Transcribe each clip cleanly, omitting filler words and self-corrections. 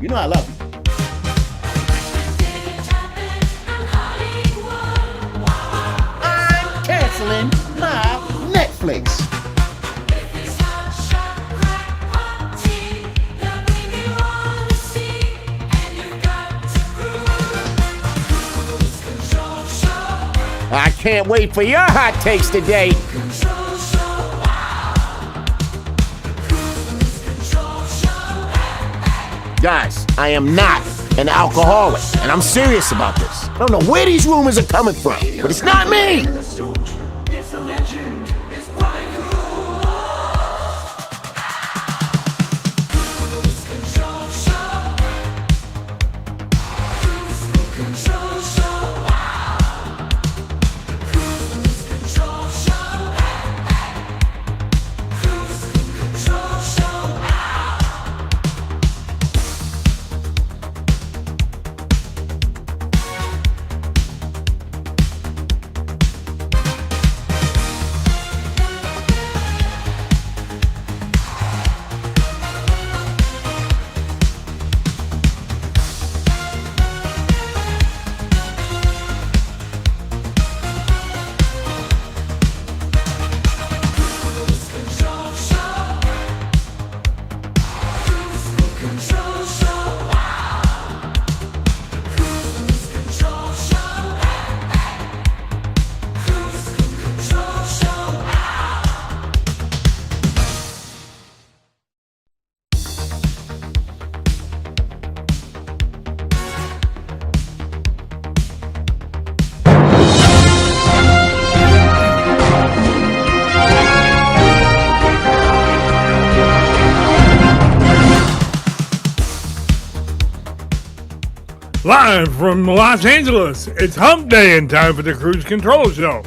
You know I love you. I'm canceling my Netflix. I can't wait for your hot takes today. Guys, I am not an alcoholic, and I'm serious about this. I don't know where these rumors are coming from, but it's not me. Live from Los Angeles, it's hump day in time for the Kruse Control Show.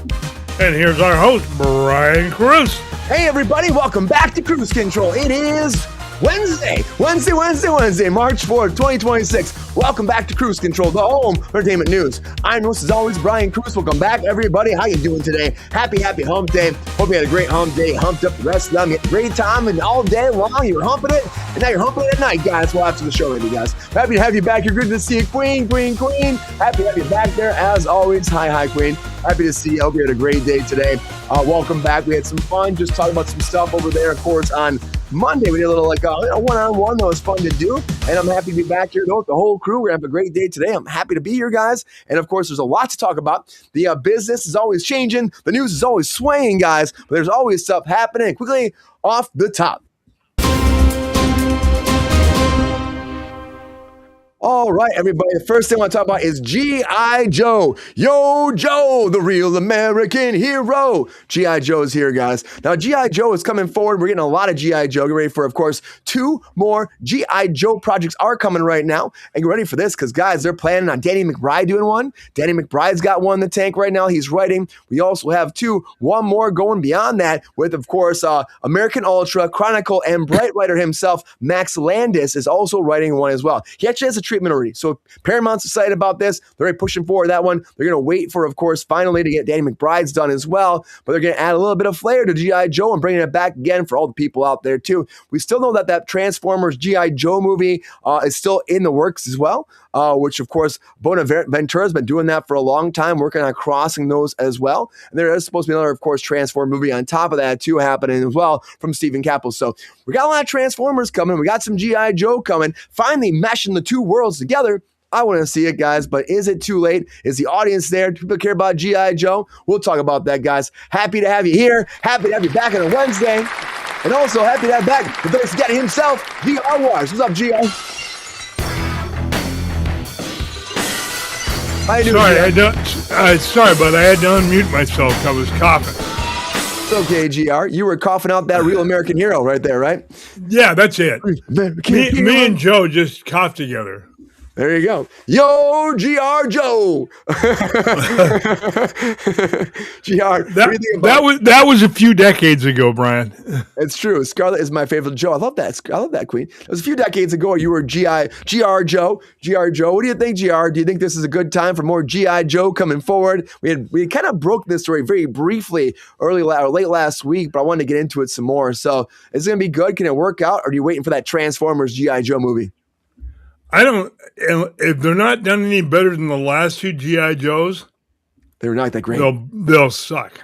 And here's our host, Brian Kruse. Hey everybody, welcome back to Kruse Control. It is Wednesday, March 4th, 2026. Welcome back to Kruse Control, the home of entertainment news. I'm your host, as always, Brian Kruse. Welcome back, everybody. How you doing today? Happy hump day. Hope you had a great hump day. Humped up the rest of them. You had a great time, and all day long you were humping it, and now you're humping it at night, guys. Well, after the show, maybe, guys. Happy to have you back. You're good to see you, Queen. Happy to have you back there, as always. Hi, Queen. Happy to see you. Hope you had a great day today. Welcome back. We had some fun just talking about some stuff over there, of course, on Monday. We did a little one-on-one that was fun to do, and I'm happy to be back here though with the whole crew. We're gonna have a great day today. I'm happy to be here, guys, and of course there's a lot to talk about. The business is always changing, the news is always swaying, guys, but there's always stuff happening. Quickly off the top. All right, everybody, the first thing I want to talk about is G.I. Joe. Yo, Joe, the real American hero. G.I. Joe's here, guys. Now, G.I. Joe is coming forward. We're getting a lot of G.I. Joe. Get ready for, of course, 2 more G.I. Joe projects are coming right now. And get ready for this because, guys, they're planning on Danny McBride doing one. Danny McBride's got one in the tank right now. He's writing. We also have one more going beyond that with, of course, American Ultra, Chronicle, and Bright writer himself, Max Landis, is also writing one as well. He actually has a treatment already. So Paramount's excited about this. They're already pushing forward that one. They're going to wait for, of course, finally to get Danny McBride's done as well. But they're going to add a little bit of flair to G.I. Joe and bringing it back again for all the people out there too. We still know that Transformers G.I. Joe movie is still in the works as well, which of course Bonaventura has been doing that for a long time, working on crossing those as well. And there is supposed to be another, of course, Transform movie on top of that too happening as well from Stephen Caple. So we got a lot of Transformers coming. We got some G.I. Joe coming. Finally meshing the two worlds together. I want to see it, guys, but is it too late? Is the audience there? Do people care about G.I. Joe? We'll talk about that, guys. Happy to have you here. Happy to have you back on a Wednesday. And also happy to have back the Vice Daddy himself, G.R. Wars. What's up, G.R.? How you doing? Sorry, but I had to unmute myself. I was coughing. It's okay, GR. You were coughing out that real American hero right there, right? Yeah, that's it. Me and Joe just coughed together. There you go. Yo, GR Joe. GR. That was a few decades ago, Brian. It's true. Scarlett is my favorite Joe. I love that queen. It was a few decades ago. You were GR Joe. GR Joe. What do you think, GR? Do you think this is a good time for more GI Joe coming forward? We kind of broke this story very briefly late last week, but I wanted to get into it some more. So is it going to be good? Can it work out? Or are you waiting for that Transformers GI Joe movie? I don't. If they're not done any better than the last two GI Joes, They were not that great. They'll suck.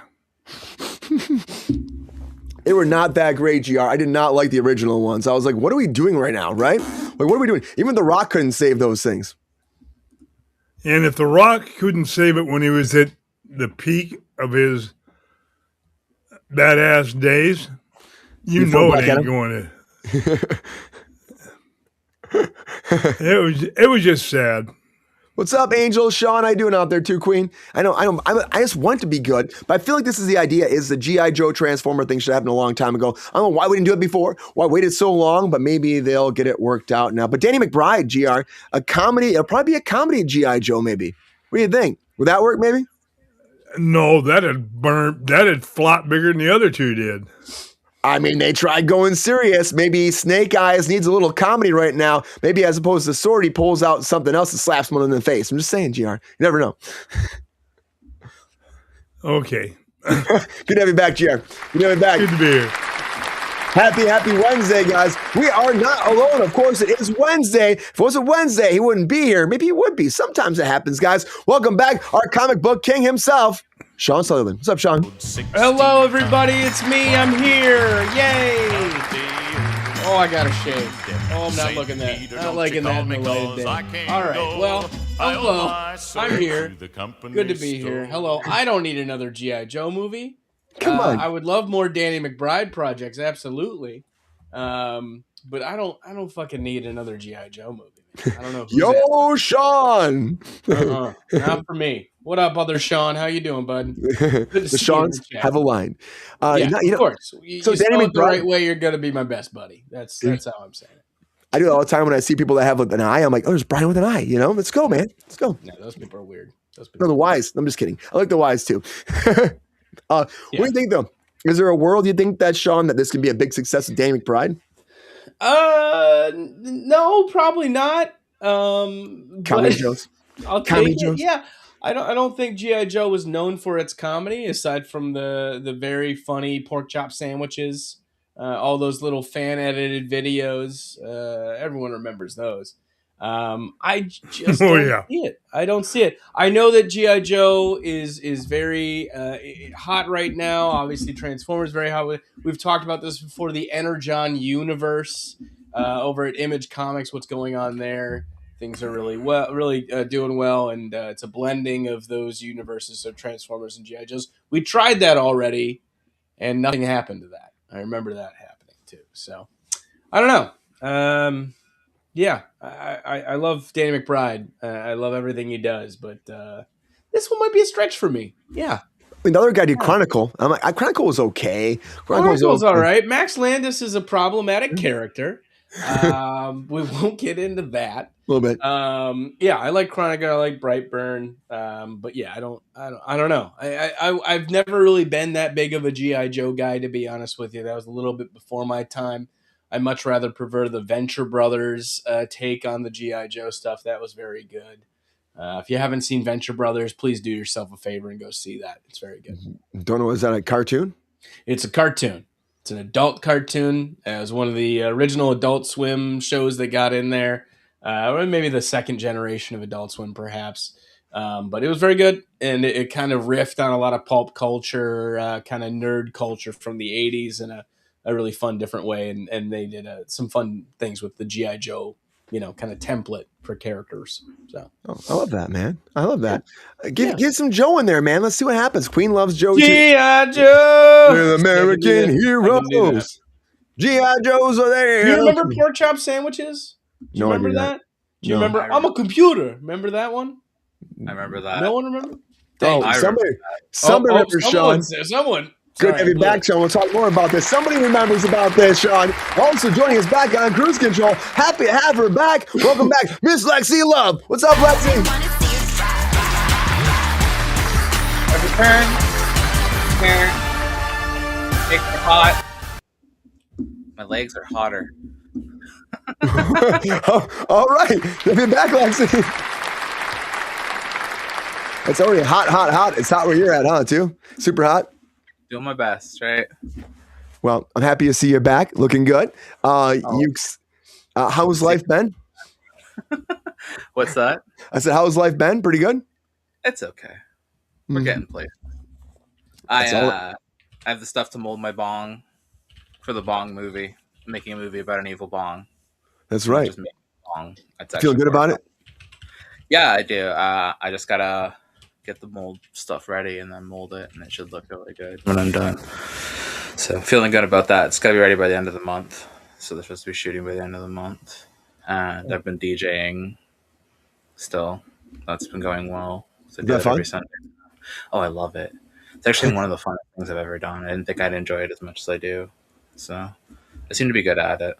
They were not that great, GR. I did not like the original ones. I was like, what are we doing right now, right? Like, what are we doing? Even The Rock couldn't save those things. And if The Rock couldn't save it when he was at the peak of his badass days, you Before know Black it ain't Adam? going to. It was just sad. What's up, Angel? Sean, how you doing out there too, Queen? I just want to be good, but I feel like this is the idea, is the G.I. Joe Transformer thing should have happened a long time ago. I don't know why we didn't do it before, why we waited so long, but maybe they'll get it worked out now. But Danny McBride, GR, a comedy, it'll probably be a comedy G.I. Joe, maybe. What do you think? Would that work, maybe? No, that had flopped bigger than the other two did. I mean, they tried going serious. Maybe Snake Eyes needs a little comedy right now. Maybe as opposed to Sword, he pulls out something else and slaps someone in the face. I'm just saying, GR. You never know. Okay. Good to have you back, GR. Good to have you back. Good to be here. Happy Wednesday, guys. We are not alone. Of course, it is Wednesday. If it wasn't Wednesday, he wouldn't be here. Maybe he would be. Sometimes it happens, guys. Welcome back, our comic book king himself, Sean Sutherland. What's up, Sean? Hello, everybody. It's me. I'm here. Yay. Oh, I got to shave. Oh, I'm not looking that. Not liking that in the light of day. All right. Well, hello. I'm here. Good to be here. Hello. I don't need another G.I. Joe movie. Come on. I would love more Danny McBride projects, absolutely. But I don't fucking need another G.I. Joe movie. I don't know. Yo, Sean. Not for me. What up, other Sean? How you doing, bud? The Seans have a line. Yeah, of course. So you Danny spell it the McBride, right way, you're gonna be my best buddy. That's how I'm saying it. I do it all the time when I see people that have an eye. I'm like, oh, there's Brian with an eye. You know, let's go, man. Let's go. No, those people are weird. No, the wise. I'm just kidding. I like the wise too. What do you think, though? Is there a world you think that, Sean, that this can be a big success with Danny McBride? No, probably not. Comedy Joes. I'll Comedy take it. Joes. Yeah. I don't think G.I. Joe was known for its comedy, aside from the very funny pork chop sandwiches, all those little fan edited videos. Everyone remembers those. I just don't see it. I don't see it. I know that G.I. Joe is very hot right now. Obviously, Transformers very hot. We've talked about this before. The Energon universe over at Image Comics. What's going on there? Things are really doing well, and it's a blending of those universes, so Transformers and G.I. Joes. We tried that already, and nothing happened to that. I remember that happening too. So I don't know. Yeah, I love Danny McBride. I love everything he does, but this one might be a stretch for me. Yeah. I mean, the other guy did Chronicle. I'm like, Chronicle was okay. Chronicle's all right. Max Landis is a problematic character. We won't get into that. A little bit. Yeah, I like Chronicle. I like Brightburn. But yeah, I don't know. I've never really been that big of a G.I. Joe guy, to be honest with you. That was a little bit before my time. I much rather prefer the Venture Brothers take on the G.I. Joe stuff. That was very good. If you haven't seen Venture Brothers, please do yourself a favor and go see that. It's very good. Don't know, is that a cartoon? It's a cartoon. It's an adult cartoon. It was one of the original Adult Swim shows that got in there. Or maybe the second generation of Adult Swim, perhaps. But it was very good. And it kind of riffed on a lot of pulp culture, kind of nerd culture from the 80s in a really fun, different way. And they did some fun things with the G.I. Joe, kind of template for characters. So I love that, man. I love that. Get some Joe in there, man. Let's see what happens. Queen loves Joe too. G.I. Joe! We're American heroes. G.I. Joes are there. Do you remember pork chop sandwiches? Do you remember that? Do you remember? I'm a computer. Remember that one? I remember that. No one remember? Somebody remembers, Sean. Someone. Good to have you back, Sean. We'll talk more about this. Somebody remembers about this, Sean. Also joining us back on Kruse Control. Happy to have her back. Welcome back, Miss Lexi Love. What's up, Lexi? Return. Here. It's hot. My legs are hotter. All right. Have you back, Lexi? It's already hot. It's hot where you're at, huh, too? Super hot. Doing my best, right? Well, I'm happy to see you back. Looking good. How's life been? What's that? I said, how's life been? Pretty good? It's okay. We're Mhm. getting places. That's all. I have the stuff to mold my bong for the bong movie. I'm making a movie about an evil bong. That's It's not right. just making a bong. It's Feeling actually good more about fun. it? Yeah, I do. I just gotta get the mold stuff ready and then mold it, and it should look really good when I'm done. So feeling good about that. It's gotta be ready by the end of the month. So they're supposed to be shooting by the end of the month. And I've been DJing still. That's been going well. So I Is do that that fun? every Sunday. Oh, I love it. It's actually one of the funnest things I've ever done. I didn't think I'd enjoy it as much as I do. So I seem to be good at it.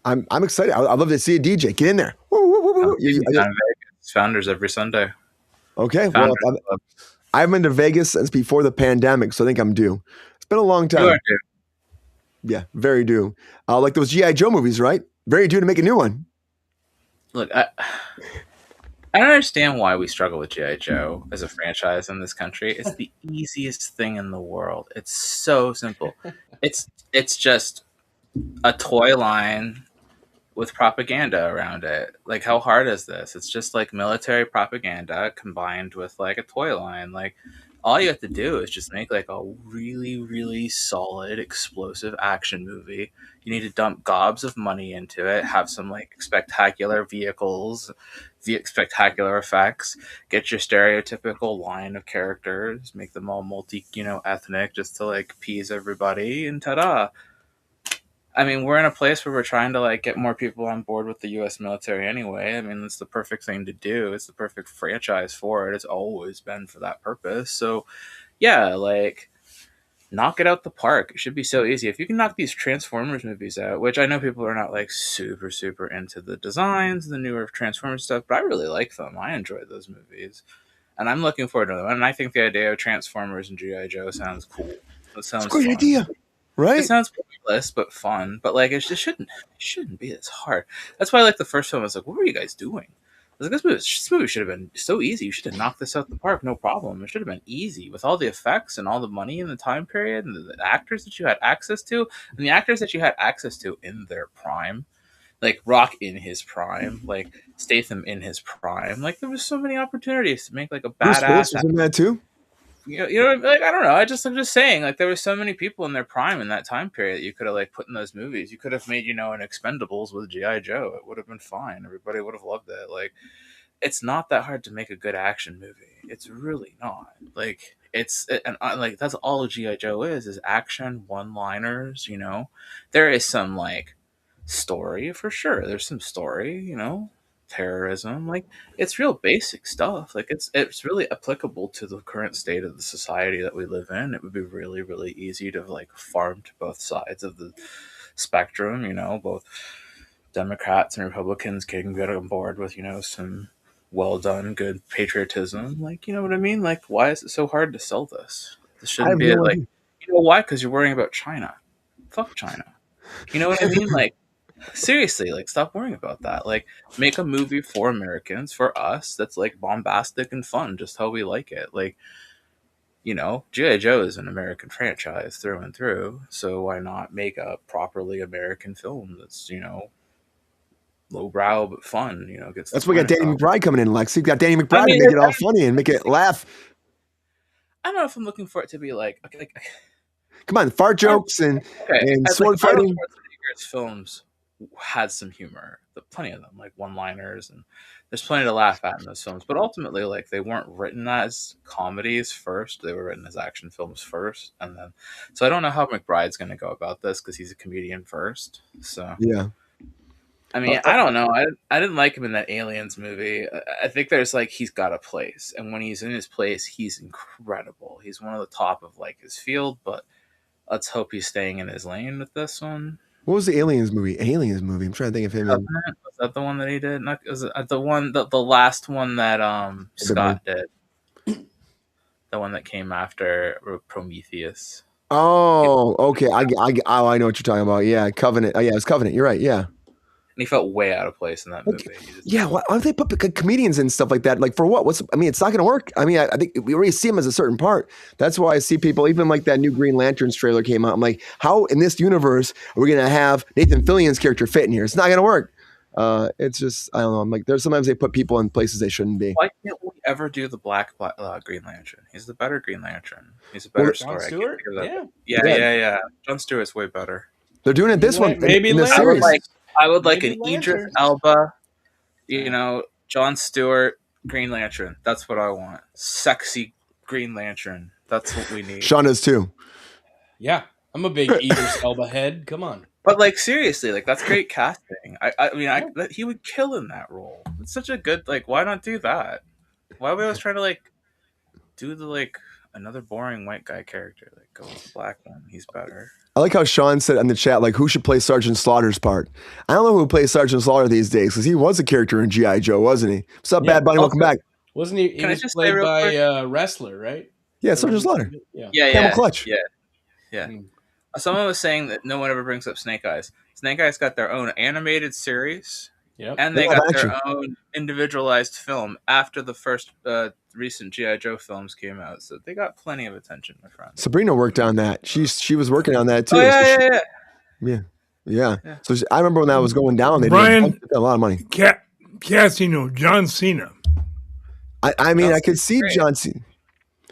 I'm excited. I'd love to see a DJ. Get in there. Woo, woo, woo, woo. Down in Vegas. Founders every Sunday. Okay. Well, Founders Club. I haven't been to Vegas since before the pandemic, so I think I'm due. It's been a long You time. are too. Yeah, very due. Like those G.I. Joe movies, right? Very due to make a new one. Look, I don't understand why we struggle with G.I. Joe as a franchise in this country. It's the easiest thing in the world. It's so simple. It's just a toy line with propaganda around it. Like, how hard is this? It's just like military propaganda combined with like a toy line. Like, all you have to do is just make like a really, really solid, explosive action movie. You need to dump gobs of money into it, have some like spectacular vehicles, spectacular effects, get your stereotypical line of characters, make them all ethnic just to like appease everybody, and ta-da. I mean, we're in a place where we're trying to like get more people on board with the U.S. military anyway. I mean, it's the perfect thing to do. It's the perfect franchise for it. It's always been for that purpose. So, yeah, like knock it out the park. It should be so easy. If you can knock these Transformers movies out, which I know people are not like super, super into the designs, the newer Transformers stuff, but I really like them. I enjoy those movies. And I'm looking forward to them. And I think the idea of Transformers and G.I. Joe sounds cool. It sounds It's a great fun. idea, right? It sounds pointless but fun, but like it shouldn't be this hard. That's why like the first film I was like, what were you guys doing? I was like, this movie should have been so easy. You should have knocked this out the park, no problem. It should have been easy with all the effects and all the money in the time period and the actors that you had access to, and the actors that you had access to in their prime, like Rock in his prime, like Statham in his prime. Like there was so many opportunities to make like a Bruce Willis badass. was in that too. You know, like I don't know. I'm just saying, like there were so many people in their prime in that time period that you could have like put in those movies. You could have made, an Expendables with GI Joe. It would have been fine. Everybody would have loved it. Like, it's not that hard to make a good action movie. It's really not. Like, like that's all GI Joe is action, one-liners. There is some like story for sure. There's some story. Terrorism, like it's real basic stuff. Like it's really applicable to the current state of the society that we live in. It would be really, really easy to like farm to both sides of the spectrum. Both Democrats and Republicans can get on board with some well done, good patriotism. Like, you know what I mean? Like, why is it so hard to sell this? This I have shouldn't be no like, idea. why? Because you're worrying about China. Fuck China. You know what I mean? Like, seriously, like stop worrying about that. Like make a movie for Americans, for us, that's like bombastic and fun, just how we like it. Like, G.I. Joe is an American franchise through and through, so why not make a properly American film that's, lowbrow but fun, gets That's the why we got point Danny across. McBride coming in, Lex. You got Danny McBride I mean, to make it all funny and make it laugh. I don't know if I'm looking for it to be like, okay, like Come on, fart jokes and sword Arnold fighting. Schwarzenegger's films had some humor, plenty of them, like one-liners, and there's plenty to laugh at in those films. But ultimately, like they weren't written as comedies first; they were written as action films first, and then. So I don't know how McBride's going to go about this because he's a comedian first. So Yeah. I mean, I don't know. I didn't like him in that Aliens movie. I think there's like he's got a place, and when he's in his place, he's incredible. He's one of the top of like his field, but let's hope he's staying in his lane with this one. What was the Aliens movie? I'm trying to think of him. Was that the one that he did? Not, was it the one, the last one that Scott did? The one that came after Prometheus. Oh, okay. I know what you're talking about. Yeah, Covenant. Oh, yeah, it's Covenant. You're right. Yeah. And he felt way out of place in that movie. Yeah, why don't they put comedians and stuff like that? Like for what? It's not going to work. I mean, I think we already see them as a certain part. That's why I see people, even like that new Green Lanterns trailer came out. I'm like, how in this universe are we going to have Nathan Fillion's character fit in here? It's not going to work. It's just I don't know. I'm like there's sometimes they put people in places they shouldn't be. Why can't we ever do the black Green Lantern? He's the better Green Lantern. He's a Well, better Jon story. I can't Stewart? think of that. Yeah. Yeah. Jon Stewart's way better. They're doing it this one Maybe in the I would series. like Maybe an Idris Lantern. Elba, Jon Stewart, Green Lantern. That's what I want. Sexy Green Lantern. That's what we need. Sean does too. Yeah, I'm a big Idris Elba head. Come on. But like seriously, like that's great casting. He would kill in that role. It's such a good why not do that? Why are we always trying to do the another boring white guy character? Like go with the black one. He's better. I like how Sean said in the chat, like, who should play Sergeant Slaughter's part? I don't know who plays Sergeant Slaughter these days because he was a character in G.I. Joe, wasn't he? What's up, Bad Bunny? Welcome back. Wasn't he? He was played by Wrestler, right? Yeah, Sergeant Slaughter. Yeah. Camel Clutch. Yeah. Someone was saying that no one ever brings up Snake Eyes. Snake Eyes got their own animated series, and they got their own individualized film after the first recent G.I. Joe films came out. So they got plenty of attention, my friend. Sabrina worked on that. She was working on that too. Yeah. So I remember when that was going down. They did a lot of money. Casino, John Cena. I mean, I could see John Cena.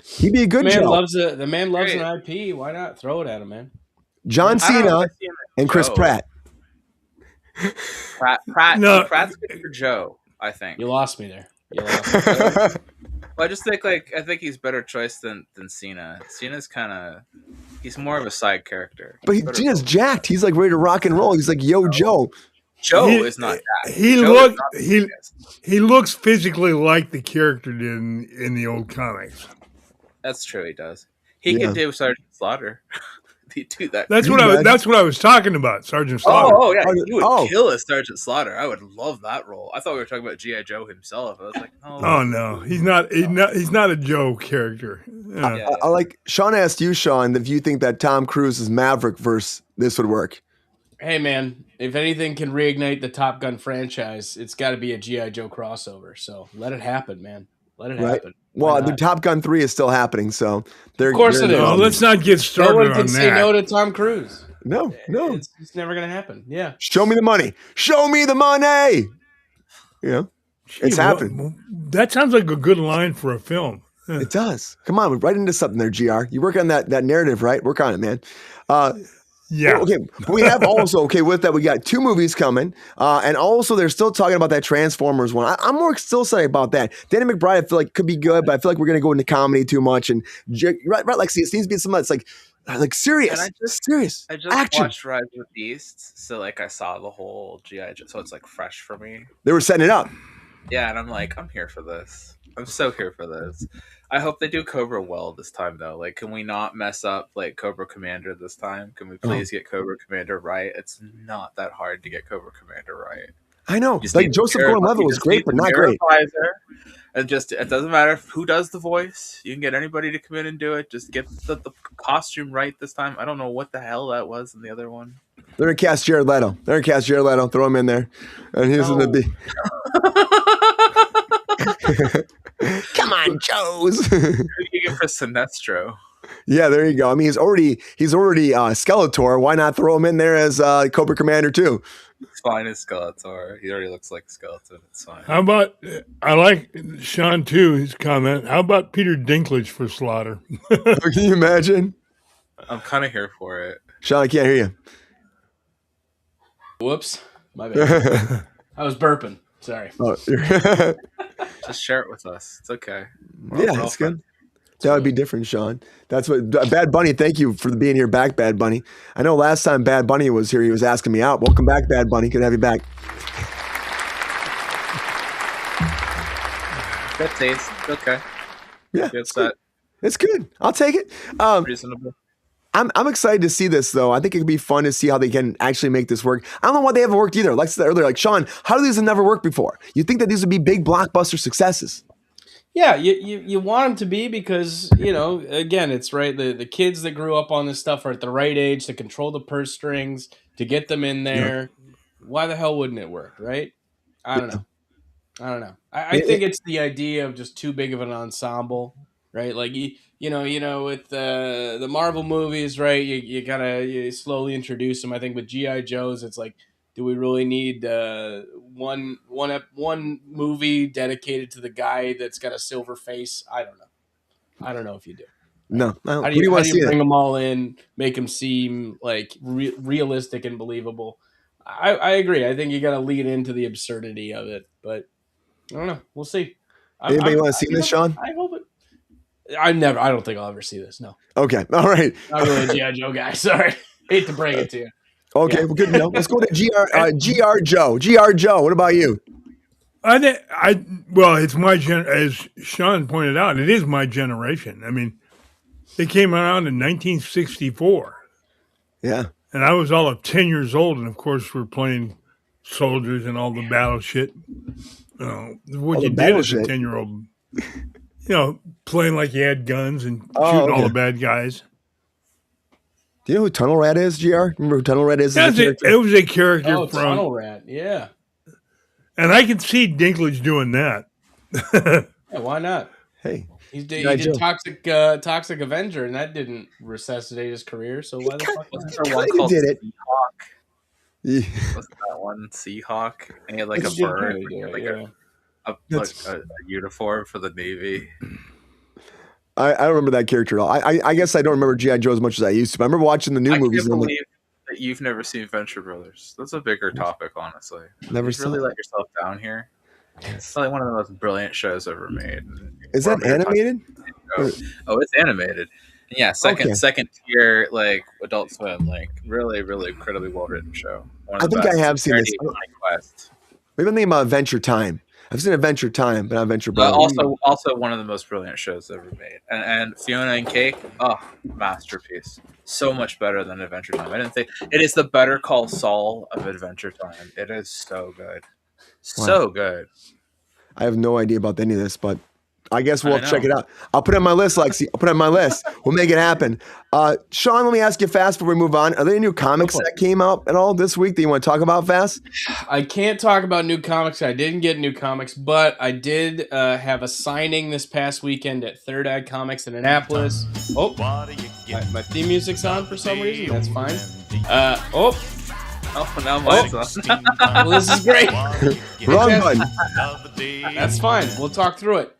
He'd be a good Joe. The man loves an IP. Why not throw it at him, man? John Cena and Chris Pratt. Pratt's good for Joe, I think. You lost me there. Well, I just think I think he's better choice than Cena. Cena's he's more of a side character. But Cena's jacked. He's like ready to rock and roll. He's like, yo, Joe. Joe is not jacked. He looks physically like the character did in the old comics. That's true. He does. He can do Sergeant Slaughter. He do that. That's what I was talking about. Sergeant Slaughter. Oh yeah, he would kill a Sergeant Slaughter. I would love that role. I thought we were talking about G.I. Joe himself. I was like, oh no, he's not. He's not a Joe character. Yeah. I like Sean asked you, Sean, if you think that Tom Cruise's Maverick verse this would work. Hey man, if anything can reignite the Top Gun franchise, it's got to be a G.I. Joe crossover. So let it happen, man. Let it happen. Well, the Top Gun 3 is still happening, so of course it is. No, let's not get started on that. No one can say no to Tom Cruise. No. It's never going to happen. Yeah. Show me the money. Show me the money. Yeah. It's happening. That sounds like a good line for a film. It does. Come on, we're right into something there, GR. You work on that narrative, right? Work on it, man. Yeah. Okay. We have also, with that, we got 2 movies coming. And also they're still talking about that Transformers one. I'm more still saying about that. Danny McBride, I feel like could be good, but I feel like we're going to go into comedy too much. And right, like, see, it needs to be something that's like serious. Serious. I just action. watched Rise of the Beasts, so I saw the whole G.I. Joe, so it's fresh for me. They were setting it up. Yeah, and I'm I'm here for this. I'm so here for this. I hope they do Cobra well this time, though. Can we not mess up Cobra Commander this time? Can we please get Cobra Commander right? It's not that hard to get Cobra Commander right. I know. Joseph Gordon-Levitt was great, but not great. And it doesn't matter who does the voice. You can get anybody to come in and do it. Just get the costume right this time. I don't know what the hell that was in the other one. They're going to cast Jared Leto. Throw him in there. And he's going to be... Come on, Joes. Who do you get for Sinestro? Yeah, there you go. I mean, he's already Skeletor. Why not throw him in there as Cobra Commander too? It's fine as Skeletor. He already looks like Skeleton. It's fine. How about I like Sean too? His comment. How about Peter Dinklage for Slaughter? Can you imagine? I'm kind of here for it. Sean, I can't hear you. Whoops, my bad. I was burping. Sorry. Oh, just share it with us. It's okay. It's good. That would be different, Sean. That's what Bad Bunny. Thank you for being here back, Bad Bunny. I know last time Bad Bunny was here, he was asking me out. Welcome back, Bad Bunny. Good to have you back. Good taste. Okay. Yeah, it's good. I'll take it. Reasonable. I'm excited to see this, though. I think it could be fun to see how they can actually make this work. I don't know why they haven't worked either. Like I said earlier, Sean, how do these have never worked before? You think that these would be big blockbuster successes? Yeah, you want them to be because, again, it's right. The kids that grew up on this stuff are at the right age to control the purse strings, to get them in there. Yeah. Why the hell wouldn't it work, right? I don't know. I think it's the idea of just too big of an ensemble, right? Like, with the Marvel movies, right, you slowly introduce them. I think with G.I. Joes, it's like Do we really need one movie dedicated to the guy that's got a silver face? I don't know. I don't know if you do. No. How Who do you want to see bring it? them all in, make them seem like realistic and believable? I agree. I think you got to lead into the absurdity of it, but I don't know. We'll see. Anybody want to see this, Sean? I hope it. I don't think I'll ever see this. No, Okay. All right. not really a GI Joe guy. Sorry, hate to break it to you. Okay. Yeah. Well, good to know. Let's go to GR Joe. GR Joe. What about you? Well, it's my as Sean pointed out, it is my generation. I mean, they came around in 1964. Yeah. And I was all of 10 years old, and of course we're playing soldiers and all the battle shit. What you did as a 10-year-old, playing like you had guns and shooting all the bad guys. Do you know who Tunnel Rat is, GR? Remember who Tunnel Rat is? It was a character from Tunnel Rat, yeah. And I can see Dinklage doing that. Yeah, why not? Hey. He did Toxic Avenger, and that didn't resuscitate his career. So why the fuck wasn't there one called Seahawk? Yeah. Wasn't that one Seahawk? And he had like a bird, a uniform for the Navy. I don't remember that character at all. I guess I don't remember G.I. Joe as much as I used to. I remember watching the new movies. I can't believe that you've never seen Venture Brothers. That's a bigger topic, honestly. Never really let yourself down here. It's like one of the most brilliant shows ever made. Is that animated? Oh, it's animated. And yeah, second tier, like Adult Swim, like really, really incredibly well written show. I think I have seen this. Maybe I'm thinking about Adventure Time. I've seen Adventure Time, but not Adventure Brothers. Also one of the most brilliant shows ever made. And Fiona and Cake, masterpiece. So much better than Adventure Time. I didn't think it is the Better Call Saul of Adventure Time. It is so good. So good. I have no idea about any of this, but I guess we'll check it out. I'll put it on my list, Lexi. I'll put it on my list. We'll make it happen. Sean, let me ask you fast before we move on. Are there any new comics that came out at all this week that you want to talk about fast? I can't talk about new comics. I didn't get new comics, but I did have a signing this past weekend at Third Eye Comics in Annapolis. Oh, my theme music's on for some reason. That's fine. Now mine's on. Well, this is great. Wrong button. That's fine. We'll talk through it.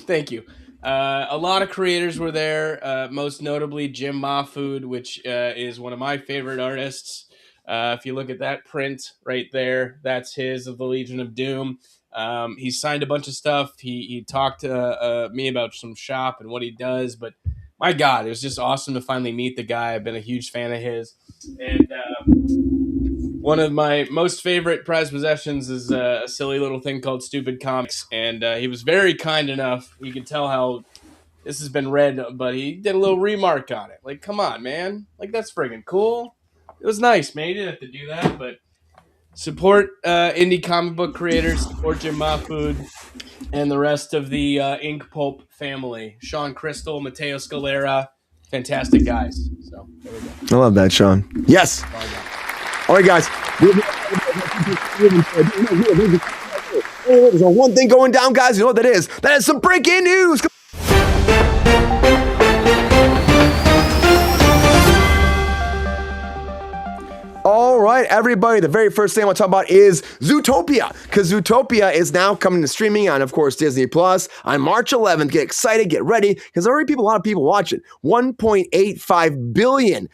Thank you. A lot of creators were there, most notably Jim Mahfood, which is one of my favorite artists. If you look at that print right there, that's his of the Legion of Doom. He signed a bunch of stuff. He talked to me about some shop and what he does, but my God, it was just awesome to finally meet the guy. I've been a huge fan of his. And one of my most favorite prized possessions is a silly little thing called Stupid Comics. And he was very kind enough. You can tell how this has been read, but he did a little remark on it. Like, come on, man. Like, that's friggin' cool. It was nice, man. You didn't have to do that, but support indie comic book creators, support Jim Mahfood, and the rest of the Ink Pulp family. Sean Crystal, Matteo Scalera, fantastic guys. So there we go. I love that, Sean. Yes. All right, guys. There's one thing going down, guys. You know what that is? That is some breaking news. All right, everybody, the very first thing I want to talk about is Zootopia, because Zootopia is now coming to streaming on, of course, Disney Plus on March 11th. Get excited, get ready, because already a lot of people watch it. $1.85 billion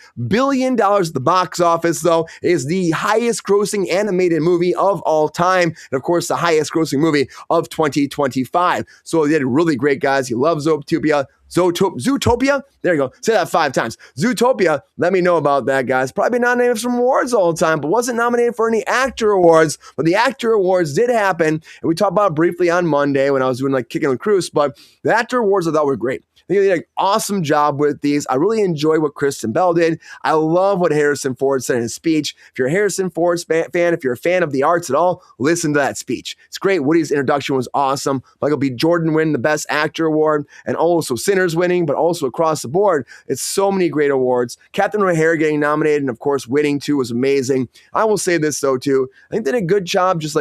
at the box office, though, is the highest grossing animated movie of all time, and of course, the highest grossing movie of 2025. So they did really great, guys. You love Zootopia. Zootopia? There you go. Say that 5 times. Zootopia. Let me know about that, guys. Probably not nominated for some awards all the time, but wasn't nominated for any actor awards. But the actor awards did happen, and we talked about it briefly on Monday when I was doing like Kicking with Kruse. But the actor awards I thought were great. I think they did an awesome job with these. I really enjoy what Kristen Bell did. I love what Harrison Ford said in his speech. If you're a Harrison Ford fan, if you're a fan of the arts at all, listen to that speech. It's great. Woody's introduction was awesome. Michael B. Jordan winning the Best Actor Award, and also Sinners winning, but also across the board, it's so many great awards. Catherine O'Hara getting nominated, and of course winning too was amazing. I will say this though too. I think they did a good job just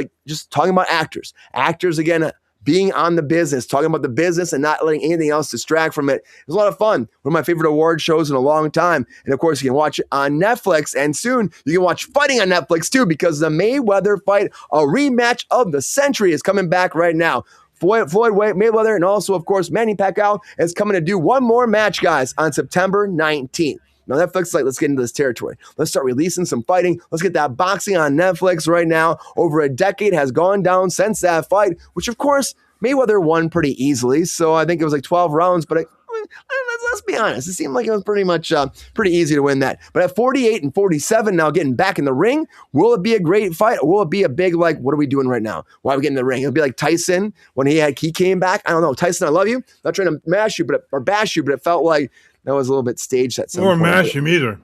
talking about actors. Actors, again, being on the business, talking about the business and not letting anything else distract from it. It was a lot of fun. One of my favorite award shows in a long time. And of course, you can watch it on Netflix. And soon you can watch fighting on Netflix too, because the Mayweather fight, a rematch of the century, is coming back right now. Floyd Mayweather and also, of course, Manny Pacquiao is coming to do one more match, guys, on September 19th. Now, Netflix is like, let's get into this territory. Let's start releasing some fighting. Let's get that boxing on Netflix right now. Over a decade has gone down since that fight, which, of course, Mayweather won pretty easily. So I think it was like 12 rounds, but let's be honest. It seemed like it was pretty much pretty easy to win that. But at 48 and 47 now, getting back in the ring, will it be a great fight? Or will it be a big, like, what are we doing right now? Why are we getting in the ring? It'll be like Tyson when he came back. I don't know. Tyson, I love you. Not trying to bash you, but it felt like that was a little bit staged at some point. Or mash him either.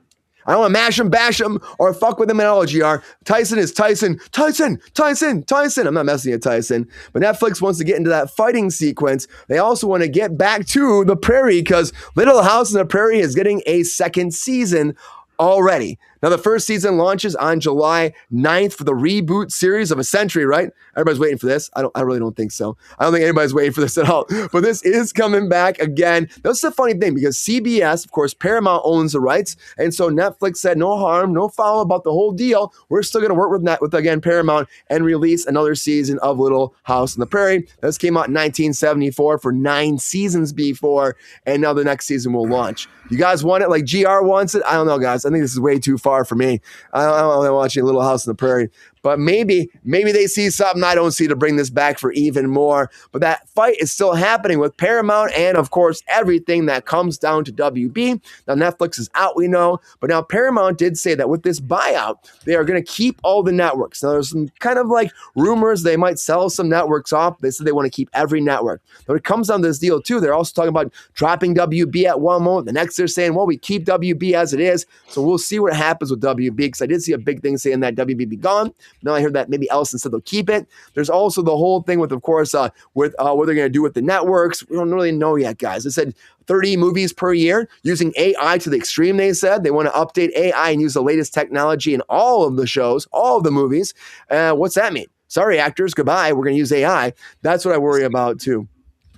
I don't want to mash him, bash him, or fuck with him at all, GR. Tyson is Tyson. Tyson. I'm not messing with Tyson. But Netflix wants to get into that fighting sequence. They also want to get back to the Prairie, because Little House on the Prairie is getting a second season already. Now, the first season launches on July 9th for the reboot series of a century, right? Everybody's waiting for this. I really don't think so. I don't think anybody's waiting for this at all. But this is coming back again. That's the funny thing, because CBS, of course, Paramount owns the rights. And so Netflix said no harm, no foul about the whole deal. We're still going to work with again, Paramount, and release another season of Little House on the Prairie. This came out in 1974 for 9 seasons before. And now the next season will launch. You guys want it like GR wants it? I don't know, guys. I think this is way too far for me. I don't want to watch a Little House on the Prairie. But maybe they see something I don't see to bring this back for even more. But that fight is still happening with Paramount and, of course, everything that comes down to WB. Now, Netflix is out, we know. But now Paramount did say that with this buyout, they are going to keep all the networks. Now, there's some kind of like rumors they might sell some networks off. They said they want to keep every network. When it comes down to this deal, too, they're also talking about dropping WB at one moment. The next, they're saying, well, we keep WB as it is. So we'll see what happens with WB, because I did see a big thing saying that WB be gone. Now I heard that maybe Ellison said they'll keep it. There's also the whole thing with, of course, with what they're going to do with the networks. We don't really know yet, guys. They said 30 movies per year using AI to the extreme, they said. They want to update AI and use the latest technology in all of the shows, all of the movies. What's that mean? Sorry, actors, goodbye. We're going to use AI. That's what I worry about, too.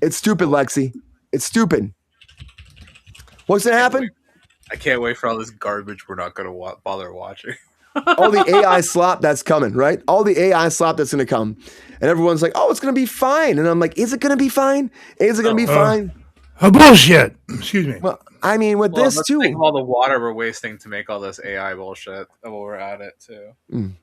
It's stupid, Lexi. It's stupid. What's going to happen? I can't wait for all this garbage we're not going to bother watching. All the AI slop that's coming, right? All the AI slop that's going to come. And everyone's like, oh, it's going to be fine. And I'm like, is it going to be fine? Is it going to be fine? Bullshit. Excuse me. Well, I mean, with this too. Think of all the water we're wasting to make all this AI bullshit while we're at it too.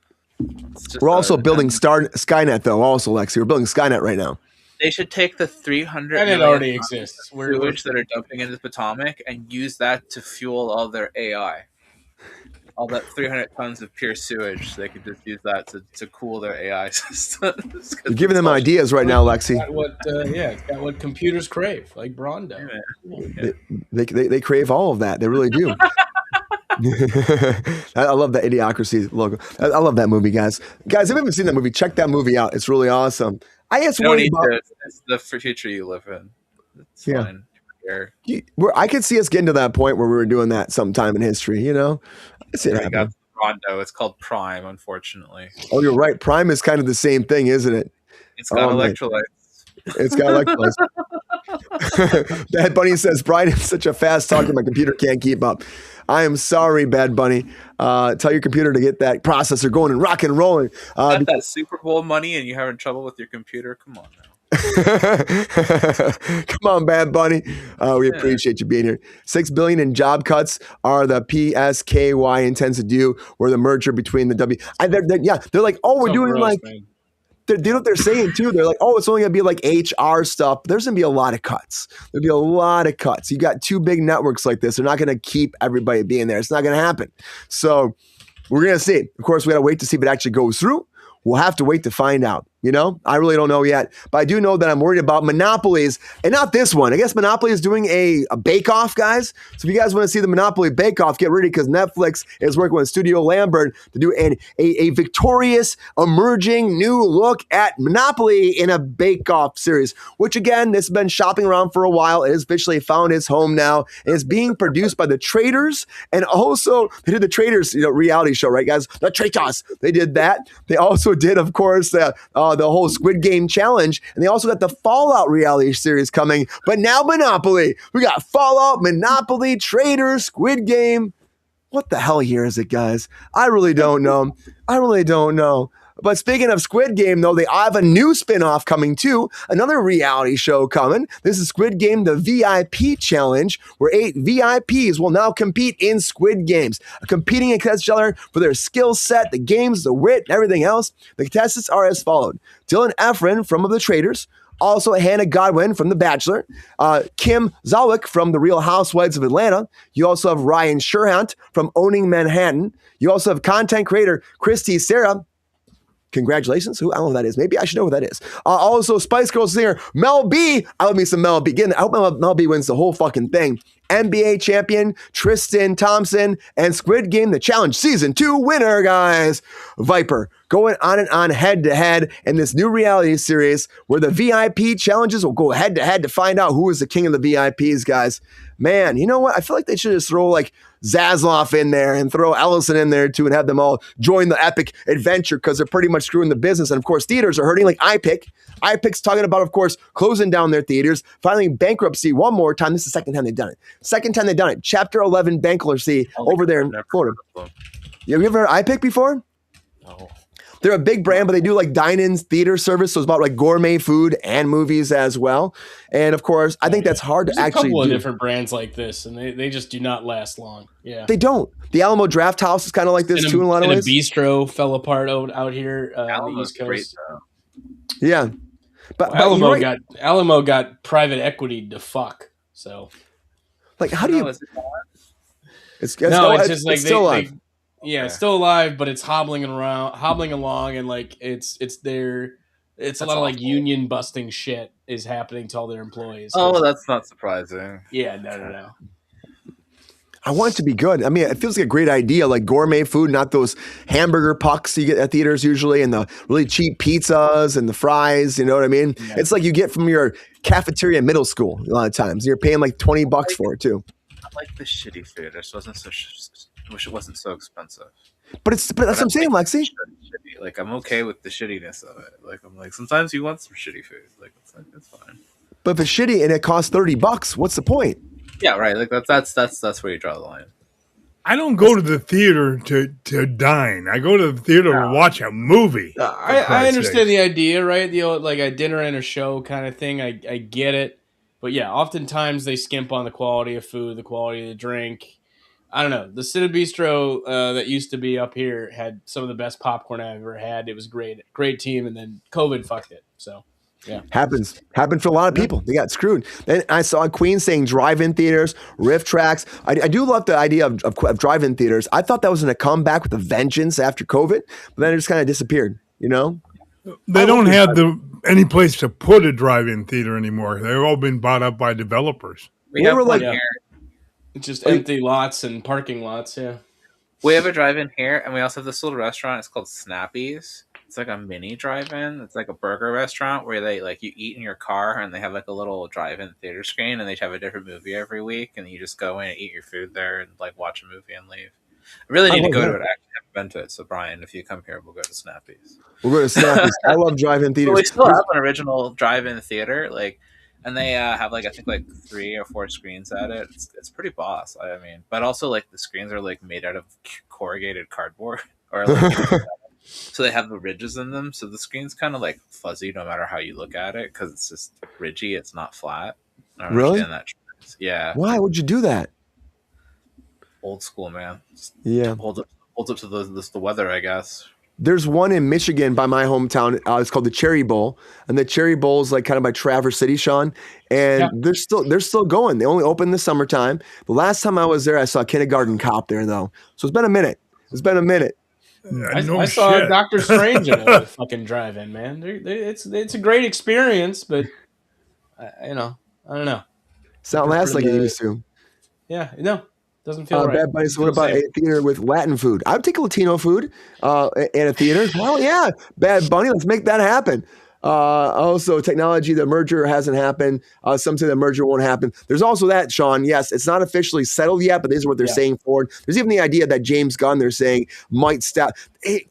We're also building Skynet, though, also, Lexi. We're building Skynet right now. They should take the 300 and it already exists. Sewage that are dumping into the Potomac and use that to fuel all their AI. All that 300 tons of pure sewage, they could just use that to cool their AI systems. You're giving them ideas right now, Lexi. It's got what computers crave, like Brondo. Yeah. They crave all of that. They really do. I love that Idiocracy logo. I love that movie, guys. Guys, if you haven't seen that movie, check that movie out. It's really awesome. It's the future you live in. It's fine. I could see us getting to that point where we were doing that sometime in history, you know? I see it happening. Rondo. It's called Prime, unfortunately. Oh, you're right. Prime is kind of the same thing, isn't it? It's got electrolytes. It's got electrolytes. Bad Bunny says, Brian is such a fast talker, my computer can't keep up. I am sorry, Bad Bunny. Tell your computer to get that processor going and rock and rolling. Got that Super Bowl money and you're having trouble with your computer? Come on now. Come on, Bad Bunny. We appreciate you being here. $6 billion in job cuts are the PSKY intends to do, where the merger between the they're like, oh, we're doing like, they know what they're saying too. They're like, oh, it's only gonna be like HR stuff. There's gonna be a lot of cuts. There'll be a lot of cuts. You got 2 big networks like this. They're not gonna keep everybody being there. It's not gonna happen. So we're gonna see. Of course, we gotta wait to see if it actually goes through. We'll have to wait to find out. You know, I really don't know yet, but I do know that I'm worried about monopolies, and not this one. I guess Monopoly is doing a bake-off, guys. So if you guys want to see the Monopoly bake-off, get ready, because Netflix is working with Studio Lambert to do a victorious, emerging new look at Monopoly in a bake-off series, which again, this has been shopping around for a while. It has officially found its home now, and it's being produced by the Traders, and also they did the Traders reality show, right, guys? The Traitors. They did that. They also did, of course, the whole Squid Game challenge, and they also got the Fallout reality series coming. But now Monopoly, we got Fallout, Monopoly, Traders, Squid Game. What the hell year is it, guys? I really don't know. But speaking of Squid Game, though, they have a new spinoff coming too, another reality show coming. This is Squid Game, the VIP Challenge, where 8 VIPs will now compete in Squid Games, competing against each other for their skill set, the games, the wit, and everything else. The contestants are as followed. Dylan Efron from The Traders, also Hannah Godwin from The Bachelor, Kim Zawick from The Real Housewives of Atlanta. You also have Ryan Sherhant from Owning Manhattan. You also have content creator Christy Sarah. Congratulations. Who? I don't know who that is. Maybe I should know who that is. Also, Spice Girls singer Mel B. I love me some Mel B. Again, I hope Mel B wins the whole fucking thing. NBA champion Tristan Thompson and Squid Game, the Challenge Season 2 winner, guys. Viper going on and on head to head in this new reality series where the VIP challenges will go head to head to find out who is the king of the VIPs, guys. Man, you know what? I feel like they should just throw like Zaslav in there and throw Ellison in there too and have them all join the epic adventure because they're pretty much screwing the business. And of course, theaters are hurting like iPic. iPic's talking about, of course, closing down their theaters, filing bankruptcy one more time. This is the second time they've done it. Second time they've done it. Chapter 11 bankruptcy over there in Florida. Yeah, have you ever heard of iPic before? No. They're a big brand, but they do like dine-in theater service. So it's about like gourmet food and movies as well. And of course, I think that's hard to actually do. There's a couple of different brands like this, and they just do not last long. Yeah, they don't. The Alamo Draft House is kind of like this too in a lot of ways. A bistro fell apart out here on the East Coast. Yeah, but Alamo got private equity to fuck. So, like, how do you? It's still alive. It's still alive, but it's hobbling along, and like it's a lot of like union busting shit is happening to all their employees. Oh, that's not surprising. Yeah, no. I want it to be good. I mean, it feels like a great idea, like gourmet food, not those hamburger pucks you get at theaters usually, and the really cheap pizzas and the fries. You know what I mean? Yeah. It's like you get from your cafeteria in middle school a lot of times. You're paying like $20 for it too. I like the shitty food. Wish it wasn't so expensive. But that's what I'm saying, Lexi. Like, I'm okay with the shittiness of it. Like, I'm like, sometimes you want some shitty food. Like, it's fine. But if it's shitty and it costs $30, what's the point? Yeah, right. Like that's where you draw the line. I don't go to the theater to dine. I go to the theater to watch a movie. I understand the idea, right? Like a dinner and a show kind of thing. I get it. But yeah, oftentimes they skimp on the quality of food, the quality of the drink. I don't know. The Cinebistro that used to be up here had some of the best popcorn I've ever had. It was great team, and then COVID fucked it. So, yeah. Happened for a lot of people. They got screwed. Then I saw Queen saying drive-in theaters, riff tracks. I do love the idea of drive-in theaters. I thought that was going to come back with a vengeance after COVID, but then it just kind of disappeared, you know? They don't have any place to put a drive-in theater anymore. They've all been bought up by developers. We have one here. It's just empty lots and parking lots, yeah. We have a drive-in here, and we also have this little restaurant. It's called Snappy's. It's like a mini drive-in. It's like a burger restaurant where they like you eat in your car, and they have like a little drive-in theater screen, and they have a different movie every week, and you just go in and eat your food there and like watch a movie and leave. I really need to go to it. I actually haven't been to it. So Brian, if you come here, we'll go to Snappy's. We'll go to Snappy's. I love drive-in theaters. But we still have an original drive-in theater, like. And they have like I think like 3 or 4 screens at it. It's pretty boss. I mean, but also like the screens are like made out of corrugated cardboard, or like so they have the ridges in them. So the screen's kind of like fuzzy no matter how you look at it because it's just ridgy. It's not flat. I don't understand that. Yeah. Why would you do that? Old school, man. Just yeah. Holds up to the weather, I guess. There's one in Michigan by my hometown. It's called the Cherry Bowl, and the Cherry Bowl is like kind of by Traverse City, Sean. And they're still going. They only open in the summertime. The last time I was there, I saw a Kindergarten Cop there though. So it's been a minute. I saw Doctor Strange in a fucking drive-in, man. It's a great experience, but I don't know. It's not last like it used to. Yeah, no. Doesn't feel right. Bad Bunny. So what about a theater with Latin food? I would take a Latino food in a theater. Well, yeah, Bad Bunny. Let's make that happen. Also, technology, the merger hasn't happened. Some say the merger won't happen. There's also that, Sean. Yes, it's not officially settled yet, but this is what they're saying forward. There's even the idea that James Gunn, they're saying, might step. Hey,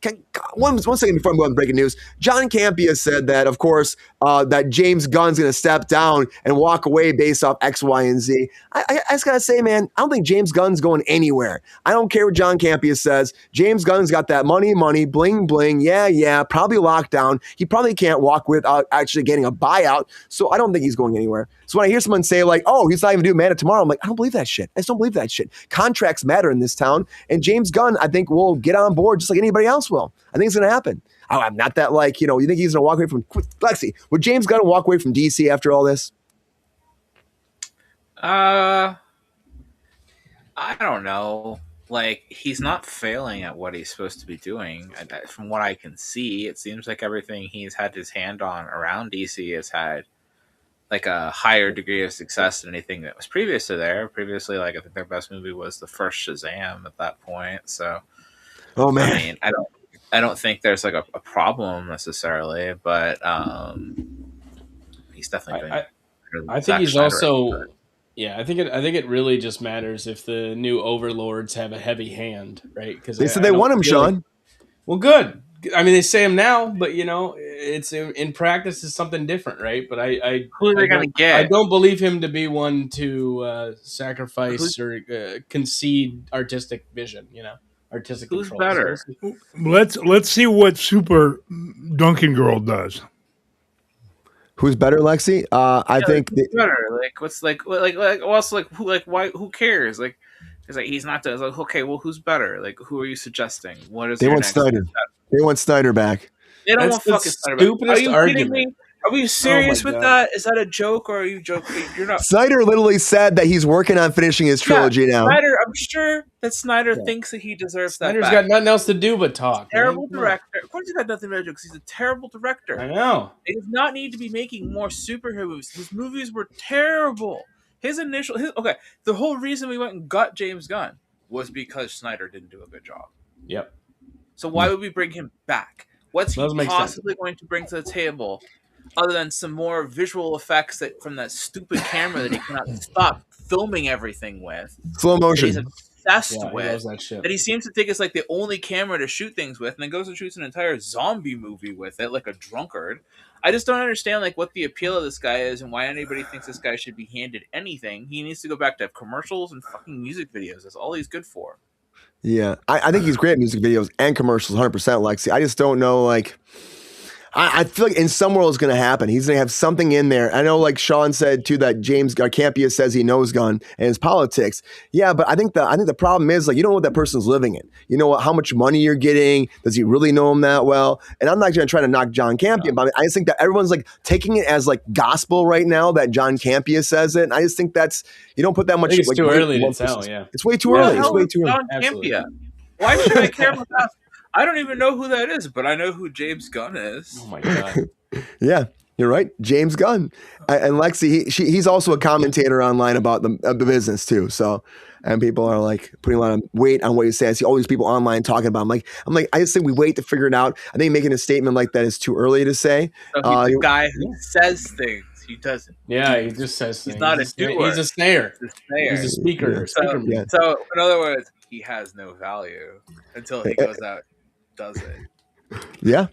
one second before I move on to breaking news. John Campea said that, of course, that James Gunn's going to step down and walk away based off X, Y, and Z. I just got to say, man, I don't think James Gunn's going anywhere. I don't care what John Campea says. James Gunn's got that money, bling, bling. Yeah, probably locked down. He probably can't walk without actually getting a buyout. So I don't think he's going anywhere. So when I hear someone say like, oh, he's not even doing Man of Tomorrow, I'm like, I don't believe that shit. I just don't believe that shit. Contracts matter in this town. And James Gunn, I think, will get on board just like anybody else will. I think it's going to happen. I'm not that like, you think he's going to walk away from Lexi? Would James Gunn walk away from DC after all this? I don't know. Like, he's not failing at what he's supposed to be doing. From what I can see, it seems like everything he's had his hand on around DC has had like a higher degree of success than anything that was previous to there. Previously, like, I think their best movie was the first Shazam at that point. So, oh man, I mean, I don't think there's like a problem necessarily, but he's definitely doing. I think he's also. Yeah, I think it really just matters if the new overlords have a heavy hand, right? Because they said they want him, Sean. Well, good. I mean, they say him now, but it's in practice is something different, right? But who are they going to get? I don't believe him to be one to sacrifice or concede artistic vision. Artistic who's control. better? Let's see what Super Duncan Girl does. Who's better, Lexi? I think better. Like what's also why? Who cares? Like, it's like he's not. Like, okay, well, who's better? Like, who are you suggesting? What is they want Snyder? They want Snyder back. They don't want fucking Snyder back. Are you kidding me? Are we serious with that? Is that a joke or are you joking? You're not. Snyder literally said that he's working on finishing his trilogy now. Snyder, I'm sure that Snyder thinks that he deserves Snyder's that. Snyder's got nothing else to do but talk. Terrible director. Of course, he's got nothing to do because he's a terrible director. I know. He does not need to be making more superhero movies. His movies were terrible. The whole reason we went and got James Gunn was because Snyder didn't do a good job. Yep. So why would we bring him back? What's he possibly going to bring to the table other than some more visual effects from that stupid camera that he cannot stop filming everything with? Slow motion. He's obsessed with. That he seems to think it's like the only camera to shoot things with, and then goes and shoots an entire zombie movie with it like a drunkard. I just don't understand like what the appeal of this guy is and why anybody thinks this guy should be handed anything. He needs to go back to commercials and fucking music videos. That's all he's good for. Yeah, I think he's great at music videos and commercials, 100%, Lexi. I just don't know, like, I feel like in some world it's going to happen. He's going to have something in there. I know, like Sean said too, that James Campea says he knows Gunn and his politics. Yeah, but I think the problem is like you don't know what that person's living in. You know how much money you're getting. Does he really know him that well? And I'm not going to try to knock John Campea, but I just think that everyone's like taking it as like gospel right now that John Campea says it. And I just think that's you don't put that much. It's too early to tell. Yeah, it's way too early. It's way too early. John Campea. Why should I care about that? I don't even know who that is, but I know who James Gunn is. Oh my god! Yeah, you're right, James Gunn. And Lexi, he's also a commentator online about the business too. So, and people are like putting a lot of weight on what he says. I see all these people online talking about him. I'm like, I just think we wait to figure it out. I think making a statement like that is too early to say. So he's a guy who says things. He doesn't. Yeah, he just says things. He's not a doer. He's a snayer. He's a speaker. Yeah. So, in other words, he has no value until he goes out and does it. Yeah.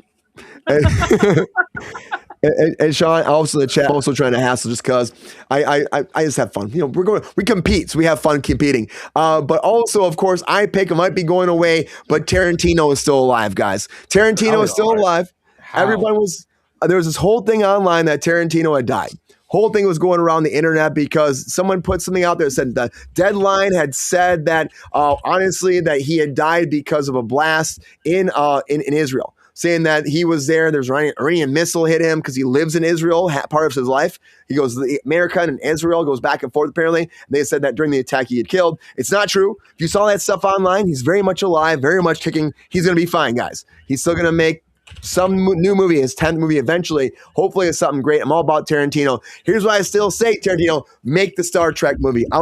And Sean, also the chat, also trying to hassle just because I just have fun. We compete, so we have fun competing. But also, of course, iPick might be going away, but Tarantino is still alive, guys. Tarantino is still alive. Everyone was. There was this whole thing online that Tarantino had died. Whole thing was going around the internet because someone put something out there that said the Deadline had said that honestly that he had died because of a blast in Israel, saying that he was there. There's an Iranian missile hit him because he lives in Israel, part of his life. He goes, America and Israel goes back and forth apparently. They said that during the attack he had killed. It's not true. If you saw that stuff online, he's very much alive, very much kicking. He's going to be fine, guys. He's still going to make some new movie, his 10th movie eventually. Hopefully it's something great. I'm all about Tarantino. Here's what I still say, Tarantino, make the Star Trek movie. I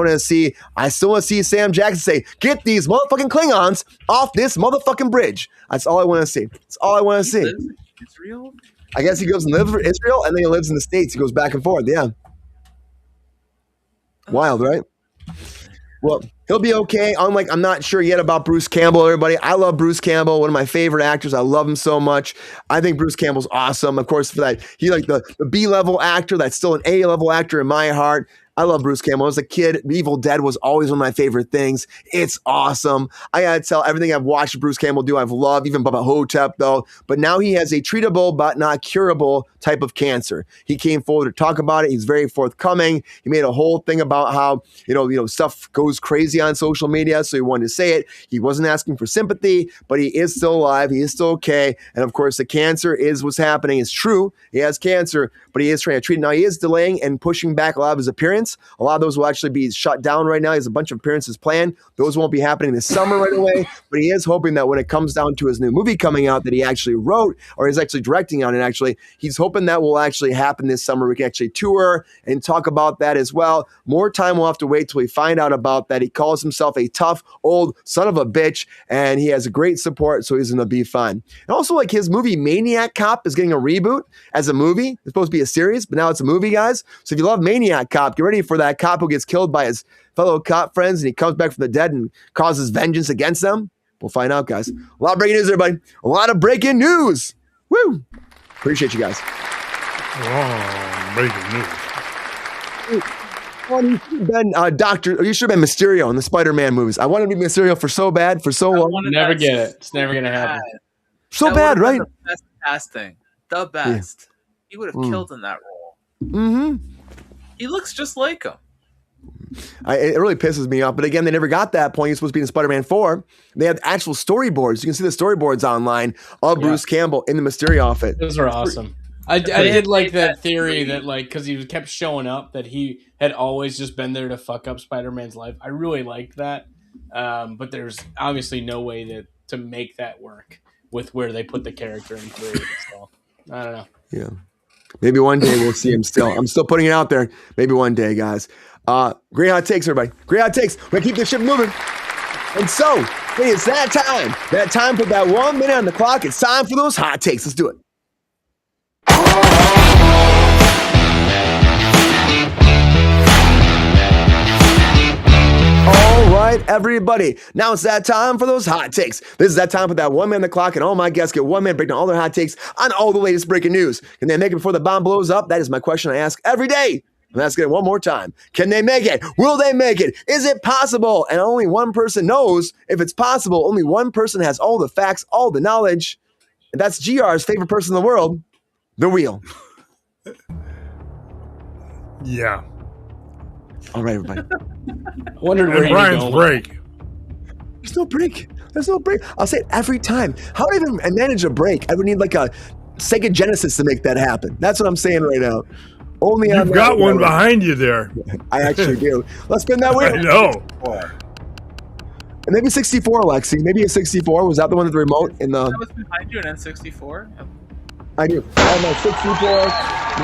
still want to see Sam Jackson say, get these motherfucking Klingons off this motherfucking bridge. That's all I want to see. That's all I want to see. Israel? I guess he goes and lives for Israel, and then he lives in the States. He goes back and forth. Yeah. Wild, right? Well, he'll be okay. I'm not sure yet about Bruce Campbell, everybody. I love Bruce Campbell, one of my favorite actors. I love him so much. I think Bruce Campbell's awesome. Of course, for that, he's like the B-level actor that's still an A-level actor in my heart. I love Bruce Campbell. As a kid, Evil Dead was always one of my favorite things. It's awesome. I gotta tell, everything I've watched Bruce Campbell do, I've loved, even Bubba Hotep, though. But now he has a treatable but not curable type of cancer. He came forward to talk about it. He's very forthcoming. He made a whole thing about how, stuff goes crazy on social media, so he wanted to say it. He wasn't asking for sympathy, but he is still alive. He is still okay. And of course, the cancer is what's happening. It's true. He has cancer, but he is trying to treat it. Now, he is delaying and pushing back a lot of his appearances. A lot of those will actually be shut down right now. He has a bunch of appearances planned. Those won't be happening this summer right away, but he is hoping that when it comes down to his new movie coming out that he actually wrote or is actually directing on it, actually, he's hoping that will actually happen this summer. We can actually tour and talk about that as well. More time we'll have to wait till we find out about that. He calls himself a tough old son of a bitch, and he has a great support, so he's going to be fine. And also, like, his movie Maniac Cop is getting a reboot as a movie. It's supposed to be a series, but now it's a movie, guys. So if you love Maniac Cop, get ready for that cop who gets killed by his fellow cop friends and he comes back from the dead and causes vengeance against them. We'll find out, guys. A lot of breaking news, everybody. A lot of breaking news. Woo! Appreciate you guys. Oh, breaking news. Well, you should have been you should have been Mysterio in the Spider-Man movies. I wanted to be Mysterio for so bad, for so long. Never get it. It's never going to happen. So bad, right? The best casting. The best. Yeah. He would have killed in that role. Mm-hmm. He looks just like him. It really pisses me off. But again, they never got that point. He's supposed to be in Spider-Man 4. They have actual storyboards. You can see the storyboards online of Bruce Campbell in the Mysterio outfit. Those are awesome. I did like that theory that, like, because he kept showing up, that he had always just been there to fuck up Spider-Man's life. I really liked that. But there's obviously no way to make that work with where they put the character in 3. So, I don't know. Yeah. Maybe one day we'll see him still. I'm still putting it out there. Maybe one day, guys. Great hot takes, everybody. Great hot takes. We're going to keep this ship moving. And so, hey, it's that time. That time, put that 1 minute on the clock. It's time for those hot takes. Let's do it. All right, everybody. Now it's that time for those hot takes. This is that time for that 1 minute on the clock, and all my guests get 1 minute breaking down all their hot takes on all the latest breaking news. Can they make it before the bomb blows up? That is my question I ask every day. I'm asking it one more time. Can they make it? Will they make it? Is it possible? And only one person knows if it's possible. Only one person has all the facts, all the knowledge. And that's GR's favorite person in the world, the Wheel. Yeah. All right, everybody. Wondered where Brian's break. There's no break. There's no break. I'll say it every time. How would I even manage a break? I would need like a Sega Genesis to make that happen. That's what I'm saying right now. Only You've got one behind you there. I actually do. Let's spin that wheel. I know. And maybe 64, Lexi. Maybe a 64. Was that the one with the remote in the? That was behind you, an N64. I do. I have my 64,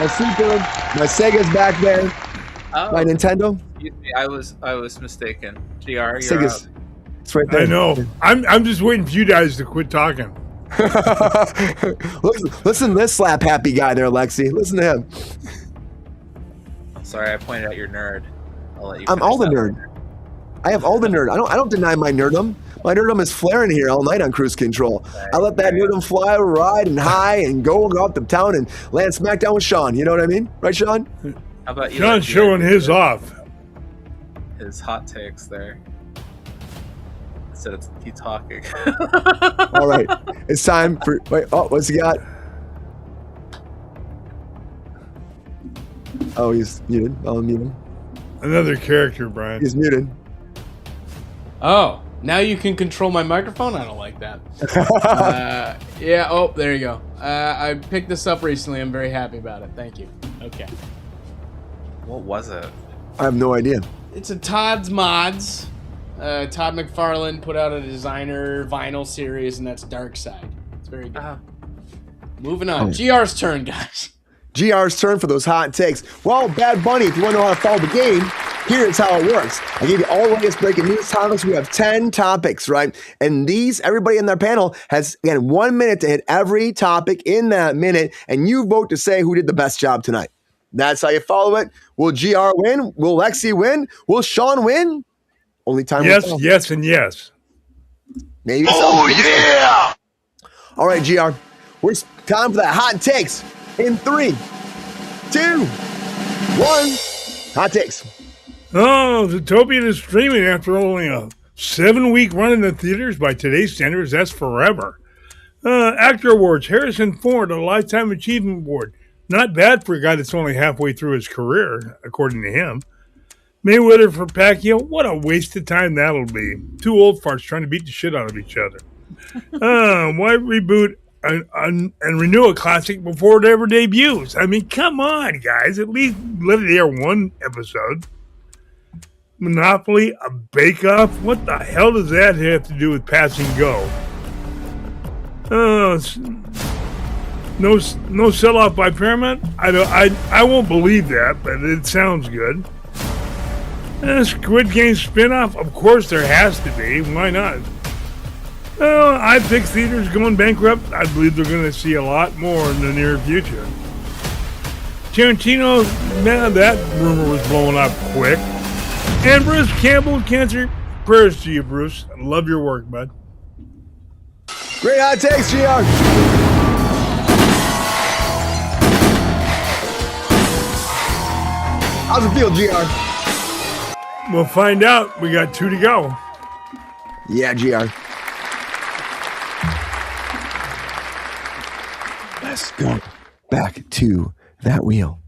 my Super, my Sega's back there. Oh. My Nintendo. Excuse me, I was mistaken. GR, you're Sega's. up. It's right there. I know. I'm just waiting for you guys to quit talking. Listen to this slap happy guy there, Lexi. Listen to him. Sorry, I pointed out your nerd. I'll let you. I'm all the nerd. I have all the nerd. I don't deny my nerdum. My nerdum is flaring here all night on Kruse Control. I let that nerdum fly, ride, and high, and go up the town and land smack down with Sean. You know what I mean? Right, Sean? How about you? Sean's showing his off. His hot takes there. Instead of he talking. All right. It's time for... Wait, what's he got? Oh, he's muted. I'll mute him. Another character, Brian. He's muted. Oh, now you can control my microphone? I don't like that. Yeah, oh, there you go. I picked this up recently. I'm very happy about it. Thank you. Okay. What was it? I have no idea. It's a Todd's Mods. Todd McFarlane put out a designer vinyl series, and that's Dark Side. It's very good. Moving on. GR's turn, guys. GR's turn for those hot takes. Well, Bad Bunny, if you want to know how to follow the game, Here's how it works. I gave you all the latest breaking news topics. We have 10 topics, right? And everybody in their panel has, again, 1 minute to hit every topic in that minute, and you vote to say who did the best job tonight. That's how you follow it. Will GR win? Will Lexi win? Will Sean win? Only time will tell. Yes, and yes. Maybe so. Yeah! All right, GR. We're time for that hot takes in 3, 2, 1. Hot takes. Oh, Zootopia is streaming after only a 7-week run in the theaters. By today's standards, that's forever. Actor Awards. Harrison Ford, a Lifetime Achievement Award. Not bad for a guy that's only halfway through his career, according to him. Mayweather for Pacquiao. What a waste of time that'll be. Two old farts trying to beat the shit out of each other. Why reboot and renew a classic before it ever debuts? I mean, come on, guys. At least let it air one episode. Monopoly, a bake-off? What the hell does that have to do with Passing Go? No sell-off by Paramount? I won't believe that, but it sounds good. Squid Game spinoff? Of course there has to be. Why not? I think theaters going bankrupt. I believe they're going to see a lot more in the near future. Tarantino, man, that rumor was blowing up quick. And Bruce Campbell, cancer. Prayers to you, Bruce. I love your work, bud. Great hot takes, GR. How's it feel, GR? We'll find out. We got 2 to go. Yeah, GR. Let's go back to that wheel.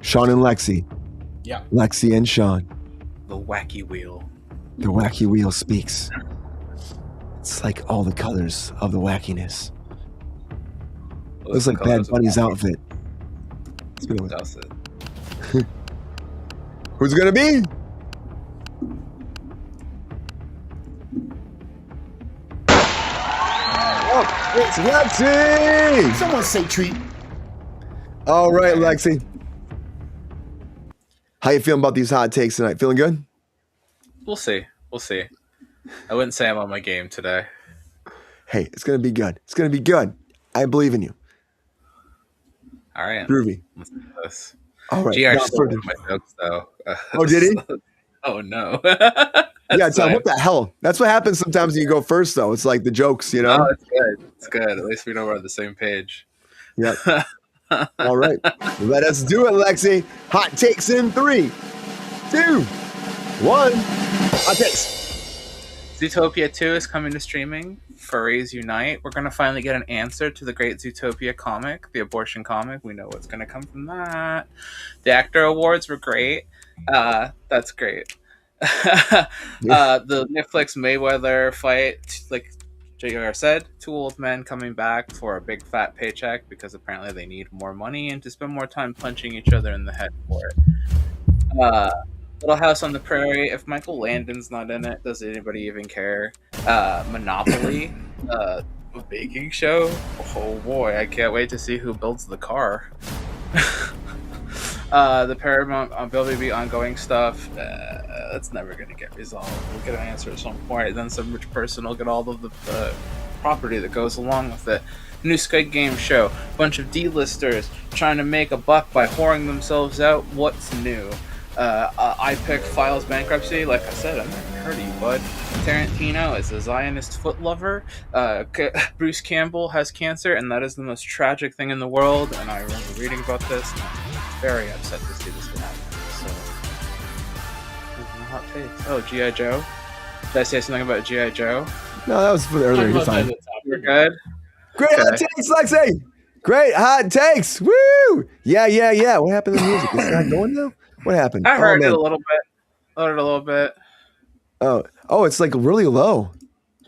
Sean and Lexi. Yeah. Lexi and Sean. The wacky wheel. The wacky wheel speaks. It's like all the colors of the wackiness. Looks like Bad Bunny's outfit. Does it? Who's it gonna be? Oh, it's Lexi! Someone say treat. All right, Lexi. How you feeling about these hot takes tonight? Feeling good? We'll see. I wouldn't say I'm on my game today. Hey, it's gonna be good. It's gonna be good. I believe in you. All right. Groovy. Let's do this. All right. GR stole one of my jokes, though. Oh, did he? Oh, no. Yeah, Tom, what the hell? That's what happens sometimes when you go first, though. It's like the jokes, you know? Oh, it's good. It's good. At least we know we're on the same page. Yep. All right. Let us do it, Lexi. Hot takes in 3, 2, 1. Hot takes. Zootopia 2 is coming to streaming. Furries Unite. We're going to finally get an answer to the great Zootopia comic, the abortion comic. We know what's going to come from that. The actor awards were great. That's great. The Netflix Mayweather fight, like JR said, 2 old men coming back for a big fat paycheck because apparently they need more money and to spend more time punching each other in the head for it. Little House on the Prairie. If Michael Landon's not in it, does anybody even care? Monopoly, a baking show. Oh boy, I can't wait to see who builds the car. The Paramount WB ongoing stuff. That's never going to get resolved. We'll get an answer at some point. Then some rich person will get all of the property that goes along with it. New Squid Game show. Bunch of D-listers trying to make a buck by whoring themselves out. What's new? I pick files bankruptcy. Like I said, I'm never heard of you, bud. Tarantino is a Zionist foot lover. Bruce Campbell has cancer, and that is the most tragic thing in the world. And I remember reading about this, and I'm very upset to see this happen. So, hot takes. Oh, G.I. Joe. Did I say something about G.I. Joe? No, that was for the earlier. You're fine. You're good. Great hot takes, Lexi. Great hot takes. Woo! Yeah. What happened to the music? Is it not going now? What happened? I heard it a little bit. Oh, it's like really low.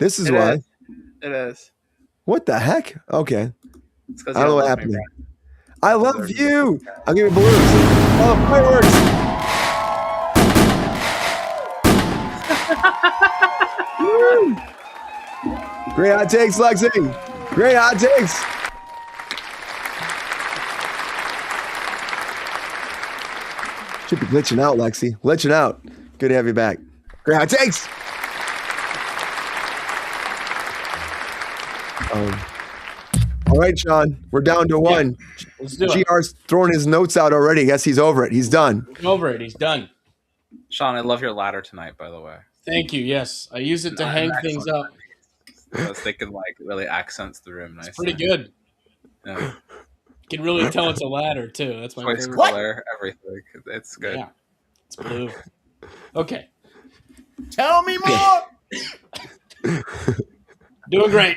This is why. It is. What the heck? Okay. It's 'cause I don't know what love me, happened. bro. I love you. I'll give you balloons. Oh, fireworks. Woo! Great hot takes, Lexi. Great hot takes. Should be glitching out, Lexi. Glitching out. Good to have you back. Great hot takes. All right, Sean. We're down to one. Let's do it. GR's throwing his notes out already. I guess he's over it. He's done. Over it. He's done. Sean, I love your ladder tonight, by the way. Thank you. Yes, I use it to hang things up. I was thinking like really accents the room nicely. It's pretty good. Yeah. You can really tell it's a ladder too. That's my Choice favorite. color, everything. It's good. Yeah, it's blue. Okay, Tell me more. doing great.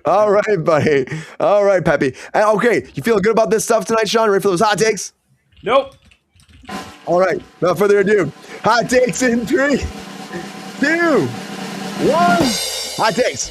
All right, buddy. All right, Peppy. Okay, you feeling good about this stuff tonight, Sean? Ready for those hot takes? Nope. All right, without further ado, hot takes in 3, 2, 1. Hot takes.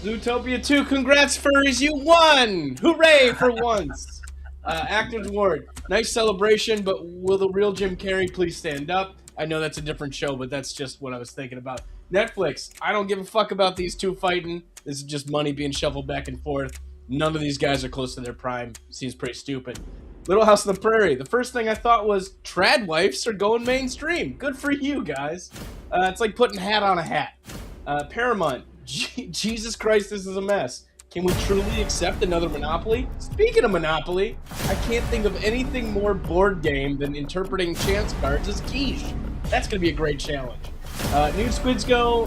Zootopia 2, congrats, furries, you won! Hooray for once! Actors Award, nice celebration, but will the real Jim Carrey please stand up? I know that's a different show, but that's just what I was thinking about. Netflix, I don't give a fuck about these two fighting. This is just money being shuffled back and forth. None of these guys are close to their prime. Seems pretty stupid. Little House on the Prairie, the first thing I thought was, trad wives are going mainstream. Good for you, guys. It's like putting hat on a hat. Paramount, Jesus Christ, this is a mess. Can we truly accept another Monopoly? Speaking of Monopoly, I can't think of anything more board game than interpreting chance cards as quiche. That's going to be a great challenge. New Squids Go,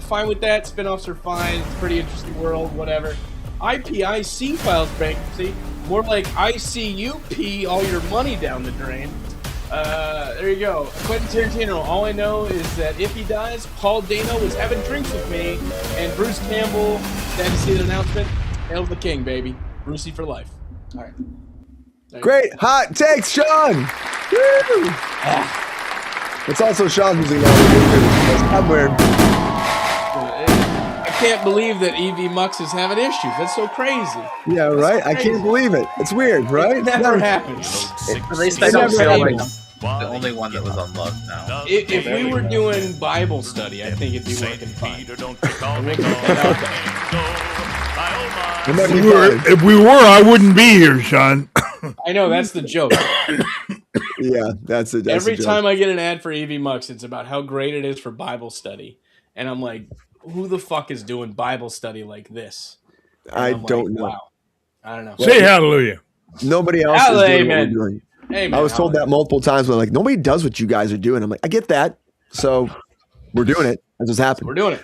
fine with that. Spinoffs are fine. It's a pretty interesting world, whatever. IPIC files bankruptcy. More like ICUP all your money down the drain. There you go. Quentin Tarantino, all I know is that if he dies, Paul Dano was having drinks with me, and Bruce Campbell, sad to see the announcement, hail the king, baby. Brucey for life. All right. Great hot takes, Sean. Woo! It's also Sean who's I'm weird. I can't believe that EV Mux is having issues. That's so crazy. Yeah, right? I can't believe it. It's weird, right? It never happens. At least I don't feel like I'm the only one that was unloved now. If we were doing Bible study, I think it'd be working fine. If we were, I wouldn't be here, Sean. I know, that's the joke. Yeah, that's it. Every time I get an ad for EV Mux, it's about how great it is for Bible study. And I'm like, who the fuck is doing Bible study like this? I don't know. Wow. I don't know. Say hallelujah. Nobody else is doing what we're doing. Amen. I was told that multiple times, but like, nobody does what you guys are doing. I'm like, I get that. So we're doing it. That's what's happening. We're doing it.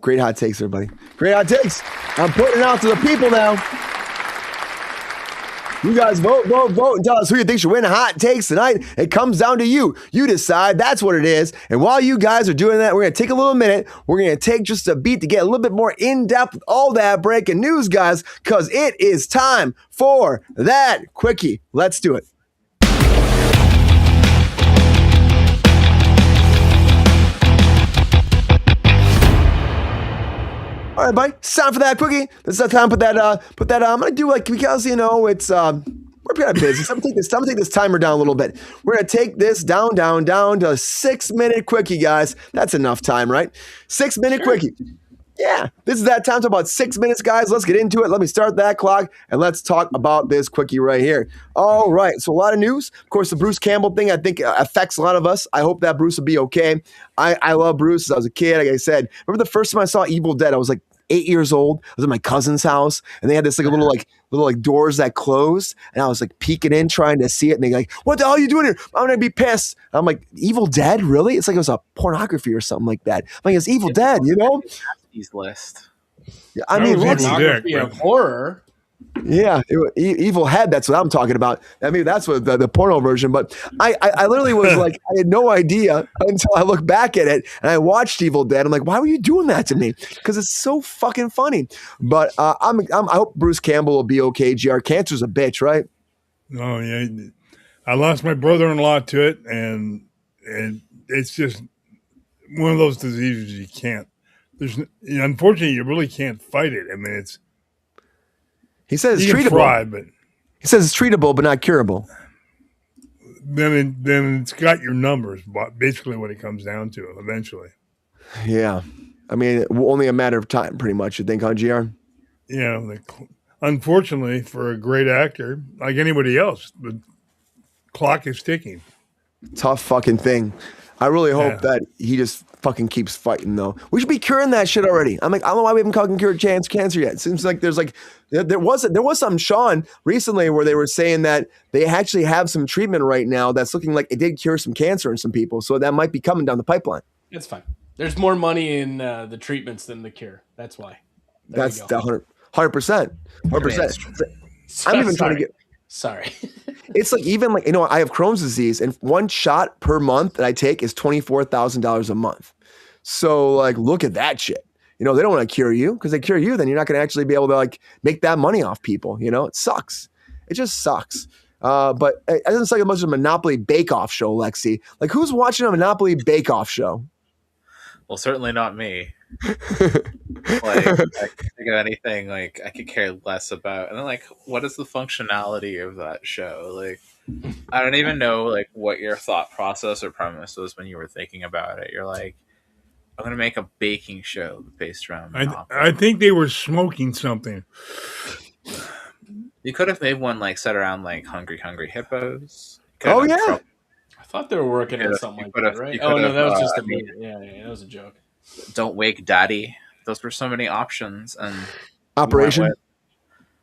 Great hot takes, everybody. Great hot takes. I'm putting it out to the people now. You guys vote, vote, vote, and tell us who you think should win hot takes tonight. It comes down to you. You decide. That's what it is. And while you guys are doing that, we're going to take a little minute. We're going to take just a beat to get a little bit more in-depth with all that breaking news, guys, because it is time for that quickie. Let's do it. All right, buddy. It's time for that quickie. This is the time to put that. I'm gonna do like, because you know it's we're kind of busy. So I'm gonna take this timer down a little bit. We're gonna take this down to a 6-minute quickie, guys. That's enough time, right? 6-minute quickie. Yeah, this is that time. To about 6 minutes, guys. Let's get into it. Let me start that clock and let's talk about this quickie right here. All right, so a lot of news. Of course, the Bruce Campbell thing, I think, affects a lot of us. I hope that Bruce will be okay. I love Bruce. As I was a kid, like I said, remember the first time I saw Evil Dead, I was like 8 years old. I was at my cousin's house, and they had this like little doors that closed, and I was like peeking in trying to see it, and they like, "What the hell are you doing here? I'm gonna be pissed." I'm like, "Evil Dead, really?" It's like it was a pornography or something like that. I'm like, it's Evil Dead, you know? List. Yeah, I mean, was Pornography of horror. yeah, Evil Head. That's what I'm talking about. I mean, that's what the porno version. But I literally was like, I had no idea until I looked back at it and I watched Evil Dead. I'm like, why were you doing that to me? Because it's so fucking funny. But I hope Bruce Campbell will be okay. GR, cancer's a bitch, right? Oh yeah, I lost my brother-in-law to it, and it's just one of those diseases you can't. Unfortunately, you really can't fight it. I mean, He says it's you can treatable. try, but He says it's treatable, but not curable. then it's got your numbers. Basically, what it comes down to eventually. Yeah, I mean, only a matter of time, pretty much. You think, huh, GR? Yeah, unfortunately, for a great actor like anybody else, the clock is ticking. Tough fucking thing. I really hope that he just fucking keeps fighting, though. We should be curing that shit already. I'm like, I don't know why we haven't fucking cured cancer yet. It seems like there's like, there was some, Sean, recently where they were saying that they actually have some treatment right now that's looking like it did cure some cancer in some people. So that might be coming down the pipeline. It's fine. There's more money in the treatments than the cure. That's why. That's 100%. 100%. I'm even trying to get. Sorry. It's like, even like, I have Crohn's disease, and one shot per month that I take is $24,000 a month. So like, look at that shit. They don't want to cure you, because they cure you, then you're not going to actually be able to like make that money off people. It sucks. It just sucks. But it doesn't sound like much of a Monopoly Bake-Off show, Lexi. Like, who's watching a Monopoly Bake-Off show? Well, certainly not me. Like, I can't think of anything like I could care less about. And then, like, what is the functionality of that show? Like, I don't even know like what your thought process or premise was when you were thinking about it. You're like, I'm gonna make a baking show based around Monopoly. I think they were smoking something. You could have made one like set around like Hungry Hippos. Oh yeah. I thought they were working on something like that, right? Oh no, that was just a movie. Yeah, that was a joke. Don't Wake Daddy. Those were so many options. And Operation.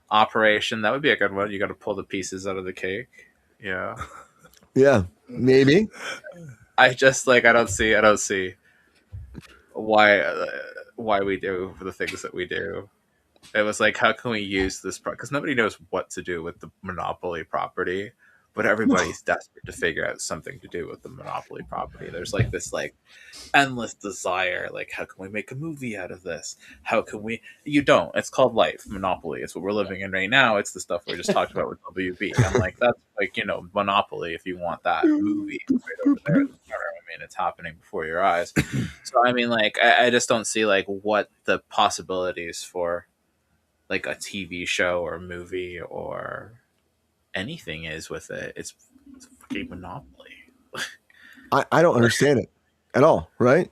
That would be a good one. You got to pull the pieces out of the cake. Yeah. Yeah, maybe. I just like I don't see why we do the things that we do. It was like, how can we use this? Because nobody knows what to do with the Monopoly property, but everybody's desperate to figure out something to do with the Monopoly property. There's like this like endless desire. Like, how can we make a movie out of this? How can we? You don't. It's called life. Monopoly. It's what we're living in right now. It's the stuff we just talked about with WB. I'm like, that's like, Monopoly. If you want that movie right over there, I mean, it's happening before your eyes. So I mean, like, I just don't see like what the possibilities for like a TV show or movie or anything is with it. It's fucking Monopoly. I don't understand it at all, right?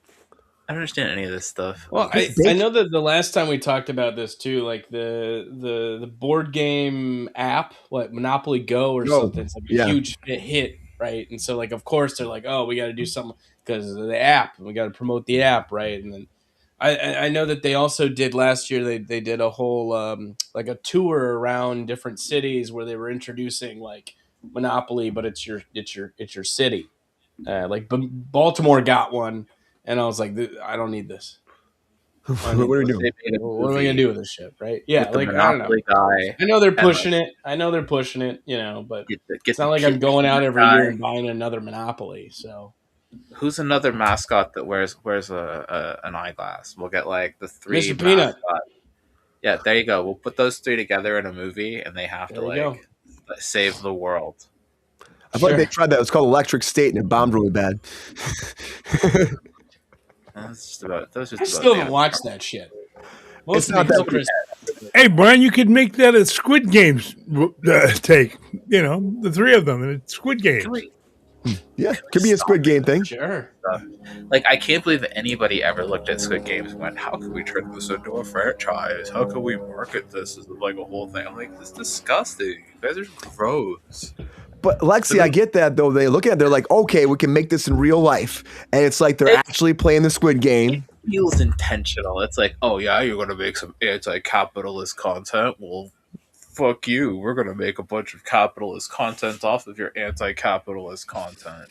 I don't understand any of this stuff. Well, I know that the last time we talked about this too, like the board game app, what Monopoly Go or something, it's like a huge hit, right? And so like, of course they're like, oh, we got to do something because of the app, and we got to promote the app, right? And then I know that they also did last year. They did a whole like a tour around different cities where they were introducing like Monopoly, but it's your city. Like Baltimore got one, and I was like, I don't need this. What are we doing? What am I gonna do with this shit? Right? Yeah, like Monopoly I don't know. guy. I know they're pushing it. But it's not like I'm going out every year and buying another Monopoly. So. Who's another mascot that wears an eyeglass? We'll get like the three. Mr. Peanut. Yeah, there you go. We'll put those three together in a movie, and they have to like save the world. I feel like they tried that. It was called Electric State, and it bombed really bad. I still haven't watched that shit. It's not that. Hey, Brian, you could make that a Squid Games take. The three of them, and it's Squid Games. Yeah, could be a Squid Game thing. Sure. Like, I can't believe that anybody ever looked at Squid Games and went, how can we turn this into a franchise? How can we market this as like a whole thing? I'm like, this is disgusting. You guys are gross. But Lexi, I get that though. They look at it, they're like, okay, we can make this in real life. And it's like they're actually playing the Squid Game. It feels intentional. It's like, oh yeah, you're going to make some anti-capitalist content? Well, fuck you. We're going to make a bunch of capitalist content off of your anti-capitalist content.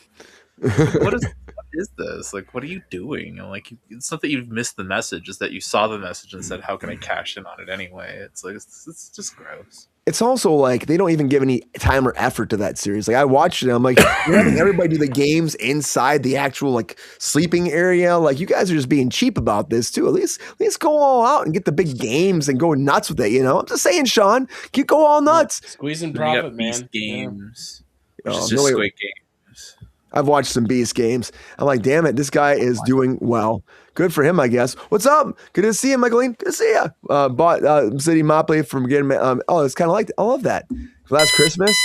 What is this? Like, what are you doing? And like, it's not that you've missed the message. It's that you saw the message and said, how can I cash in on it anyway? It's like, it's just gross. It's also like they don't even give any time or effort to that series. Like I watched it, and I'm like, you're having everybody do the games inside the actual like sleeping area. Like you guys are just being cheap about this too. At least go all out and get the big games and go nuts with it. I'm just saying, Sean, you go all nuts. Squeezing profit, man. Beast games, yeah. Which is just Squid Games. I've watched some Beast games. I'm like, damn it, this guy is doing well. Good for him, I guess. What's up? Good to see you, Michaeline. Good to see you. Bought City Monopoly from getting. It's kind of like I love that. Last Christmas.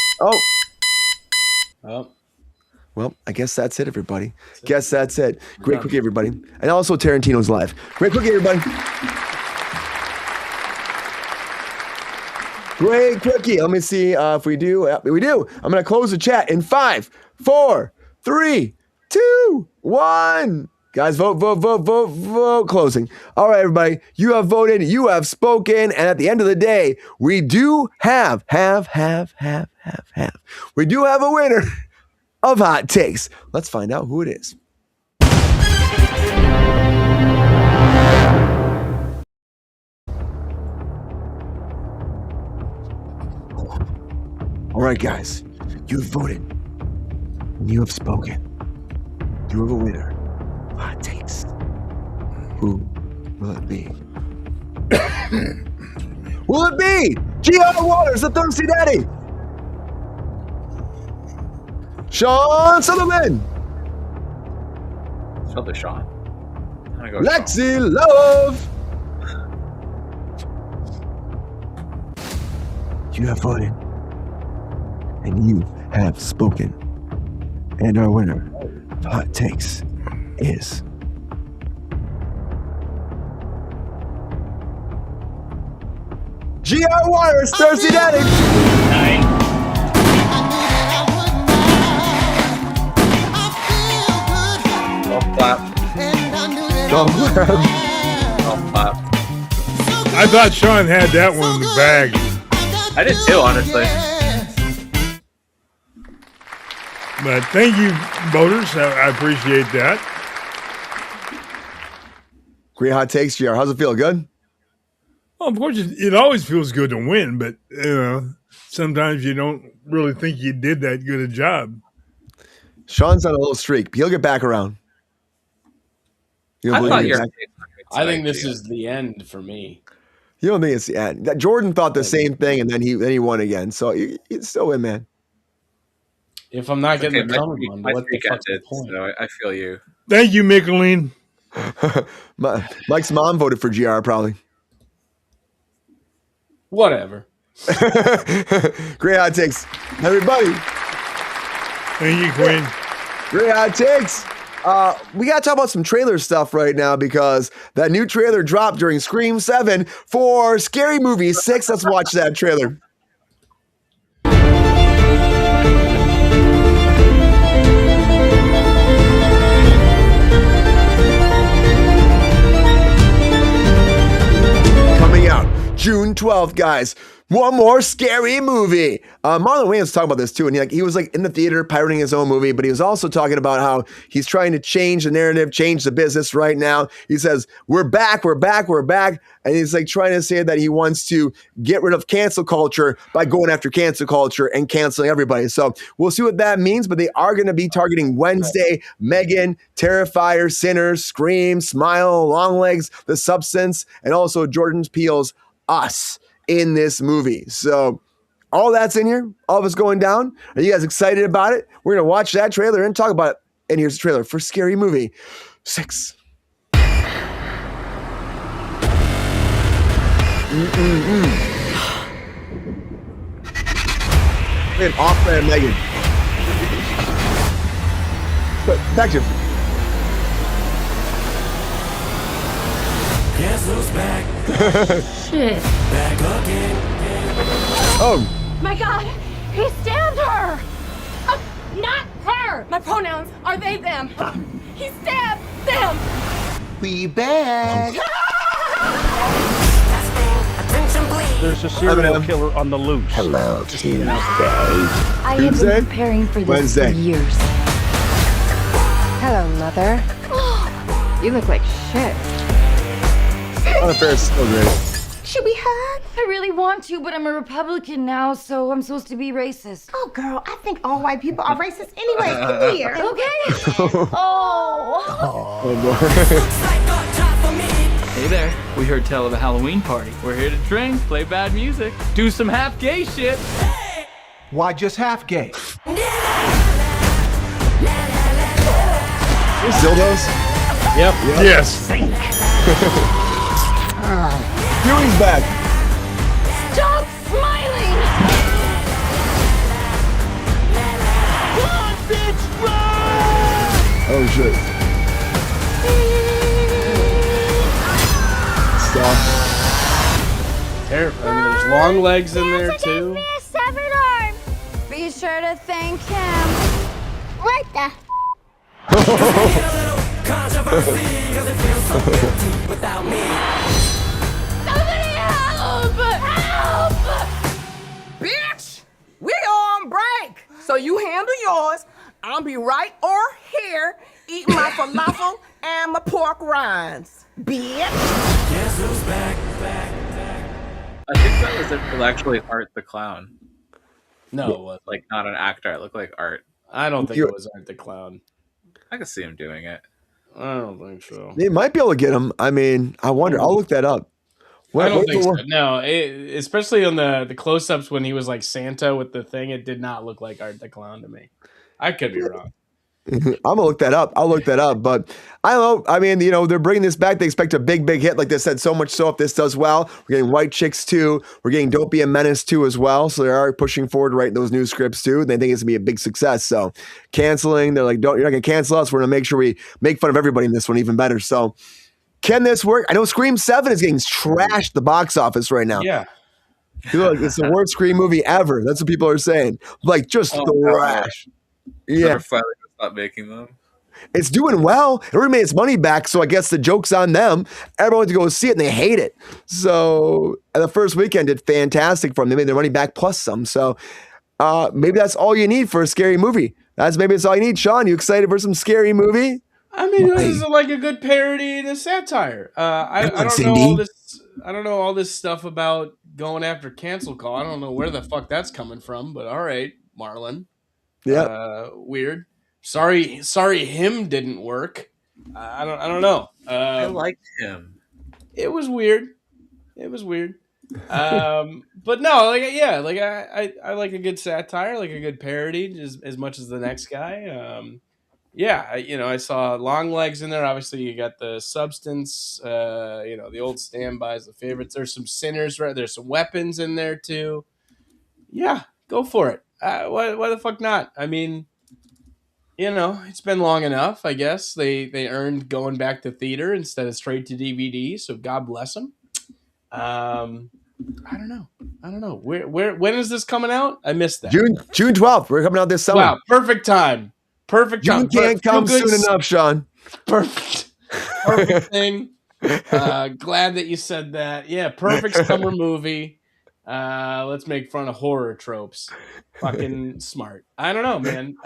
Oh. Well, I guess that's it, everybody. Guess that's it. Great cookie, everybody. And also Tarantino's live. Great cookie, everybody. Great cookie. Let me see if we do. We do. I'm going to close the chat in 5, 4, 3, 2, 1. Guys, vote, vote, vote, vote, vote. Closing. All right, everybody. You have voted. You have spoken. And at the end of the day, we do have. We do have a winner of Hot Takes. Let's find out who it is. All right, guys. You have voted. You have spoken. You have a winner. Hot Takes. Who will it be? Will it be G.R. Waters, the Thirsty Daddy? Sean Sutherland? Other Sean. I'm gonna go Lexi Love? You have voted. And you have spoken. And our winner of Hot Takes is G.R. Waters, Thirsty Daddy. Don't clap. Don't clap. Don't clap. I thought Sean had that one in the bag. I did too, honestly. But thank you, voters. I appreciate that. Great Hot Takes, GR. How's it feel? Good? Well, of course, it always feels good to win, but sometimes you don't really think you did that good a job. Sean's on a little streak. He'll get back around. I thought your I think this is the end for me. You don't think it's the end? Jordan thought the same thing, and then he won again. So you still win, man. If I'm not getting the cover one, my what the streak fuck's the ended, point? so I feel you. Thank you, Micheline. Mike's mom voted for GR, probably. Whatever. Great Hot Takes, everybody. Thank you, Quinn. Great Hot Takes. We got to talk about some trailer stuff right now because that new trailer dropped during Scream 7 for Scary Movie 6. Let's watch that trailer. Coming out June 12th, guys. One more Scary Movie. Marlon Wayans talking about this too, and he was like in the theater pirating his own movie, but he was also talking about how he's trying to change the narrative, change the business right now. He says, we're back, and he's like trying to say that he wants to get rid of cancel culture by going after cancel culture and canceling everybody. So we'll see what that means, but they are going to be targeting Wednesday, Megan, Terrifier, Sinners, Scream, Smile, Longlegs, The Substance, and also Jordan Peele's Us in this movie. So all that's in here, all of it's going down. Are you guys excited about it? We're going to watch that trailer and talk about it. And here's the trailer for Scary Movie 6. Man, off-brand Megan. But back to Guess who's back? Shit. Back again. Oh, My God, he stabbed her. Not her. My pronouns are they, them. He stabbed them. We back. There's a serial killer on the loose. Hello, Tuesday. I have Tuesday? been preparing for this Wednesday. for years. Hello, Mother. You look like shit. unfair is so great. Should we hug? I really want to, but I'm a Republican now, so I'm supposed to be racist. Oh, girl, I think all white people are racist anyway. Come here. Okay. Oh. Oh boy. Hey there, we heard tell of a Halloween party. We're here to drink, play bad music, do some half gay shit. Why just half gay? Dildos? Yep. Yes. Huey's back. Stop smiling! Run, bitch, run! Oh shit. Stop. Terrible. I mean, there's long legs in there too. Me a severed arm. Be sure to thank him. What the? Somebody help! Help! Bitch, we on break. So you handle yours. I'll be right over here eating my falafel and my pork rinds. Bitch. Guess who's back? I think that was actually Art the Clown. No, it wasn't. Like, not an actor. It looked like Art. I don't think it was Art the Clown. I could see him doing it. I don't think so. They might be able to get him. I mean, I wonder. I'll look that up. I don't think so. No, especially on the close-ups when he was like Santa with the thing, it did not look like Art the Clown to me. I could be wrong. I'm gonna look that up. I'll look that up. But I don't know. I mean, they're bringing this back. They expect a big hit, like they said. So much so, if this does well, we're getting White Chicks 2. We're getting Don't Be a Menace 2 as well. So they are pushing forward, writing those new scripts too. They think it's gonna be a big success. So canceling, they're like, you're not gonna cancel us. We're gonna make sure we make fun of everybody in this one even better. So can this work? I know Scream 7 is getting trashed at the box office right now. Yeah. Like, it's the worst Scream movie ever. That's what people are saying. Like, just trash. Yeah. Never finally stop making them. It's doing well. It already made its money back, so I guess the joke's on them. Everyone went to go see it, and they hate it. So the first weekend did fantastic for them. They made their money back plus some. So maybe that's all you need for a scary movie. Maybe that's all you need. Sean, you excited for some scary movie? I mean, this is like a good parody and a satire. I don't know all this. I don't know all this stuff about going after cancel call. I don't know where the fuck that's coming from. But all right, Marlon. Yeah. Weird. Sorry, him didn't work. I don't know. I liked him. It was weird. But no, I like a good satire, like a good parody, as much as the next guy. I saw Long Legs in there. Obviously, you got the Substance. The old standbys, the favorites. There's some Sinners, right? There's some Weapons in there too. Yeah, go for it. Why the fuck not? I mean, it's been long enough. I guess they earned going back to theater instead of straight to DVD. So God bless them. I don't know. When is this coming out? I missed that. June 12th. We're coming out this summer. Wow, perfect time. June can't come soon enough, Sean. Perfect thing. Glad that you said that. Yeah, perfect summer movie. Let's make fun of horror tropes. Fucking smart. I don't know, man.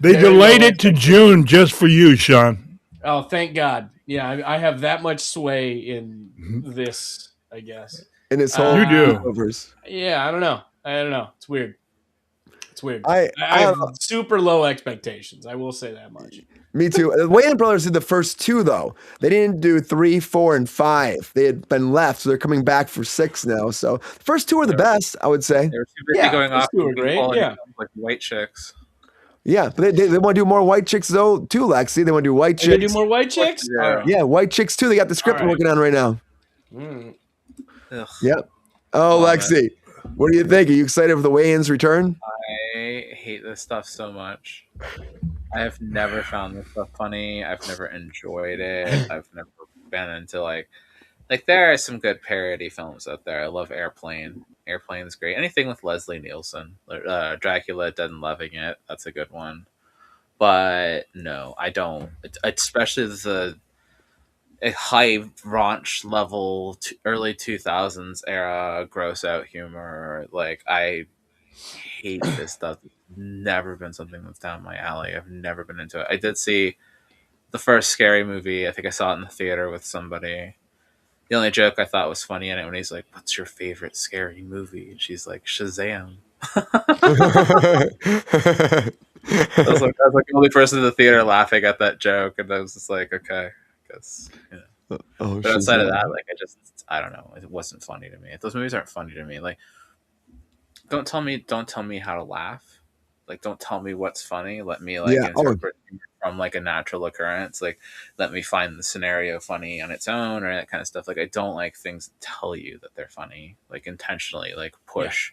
They delayed it to June just for you, Sean. Oh, thank God. Yeah, I have that much sway in this, I guess. In this whole you do. Overs. Yeah, I don't know. It's weird. I have super low expectations. I will say that much. Me too. The Wayans brothers did the first 2, though. They didn't do 3, 4, and 5. They had been left, so they're coming back for 6 now. So the first 2 are the best, I would say. They were too busy going off. 2 are great. Yeah, like White Chicks. Yeah, but they want to do more White Chicks though too, Lexi. They want to do White Chicks. They do more White Chicks. Yeah, White Chicks too. They got the script working on right now. Yep. Oh, Lexi, what do you think? Are you excited for the Wayans return? I hate this stuff so much. I have never found this stuff funny. I've never enjoyed it. I've never been into like there are some good parody films out there. I love Airplane. Airplane's great. Anything with Leslie Nielsen, Dracula, Dead and Loving It. That's a good one. But no, I don't. Especially the high raunch level, early 2000s era gross out humor. Like, I hate this stuff. It's never been something that's down my alley. I've never been into it. I did see the first Scary Movie. I think I saw it in the theater with somebody. The only joke I thought was funny in it when he's like, "What's your favorite scary movie?" And she's like, "Shazam." I was like the only person in the theater laughing at that joke, and I was just like, "Okay, I guess." But outside of that, I don't know. It wasn't funny to me. Those movies aren't funny to me. Like, don't tell me how to laugh. Like, don't tell me what's funny. Let me interpret from like a natural occurrence. Like, let me find the scenario funny on its own or that kind of stuff. Like, I don't like things that tell you that they're funny, like intentionally, like push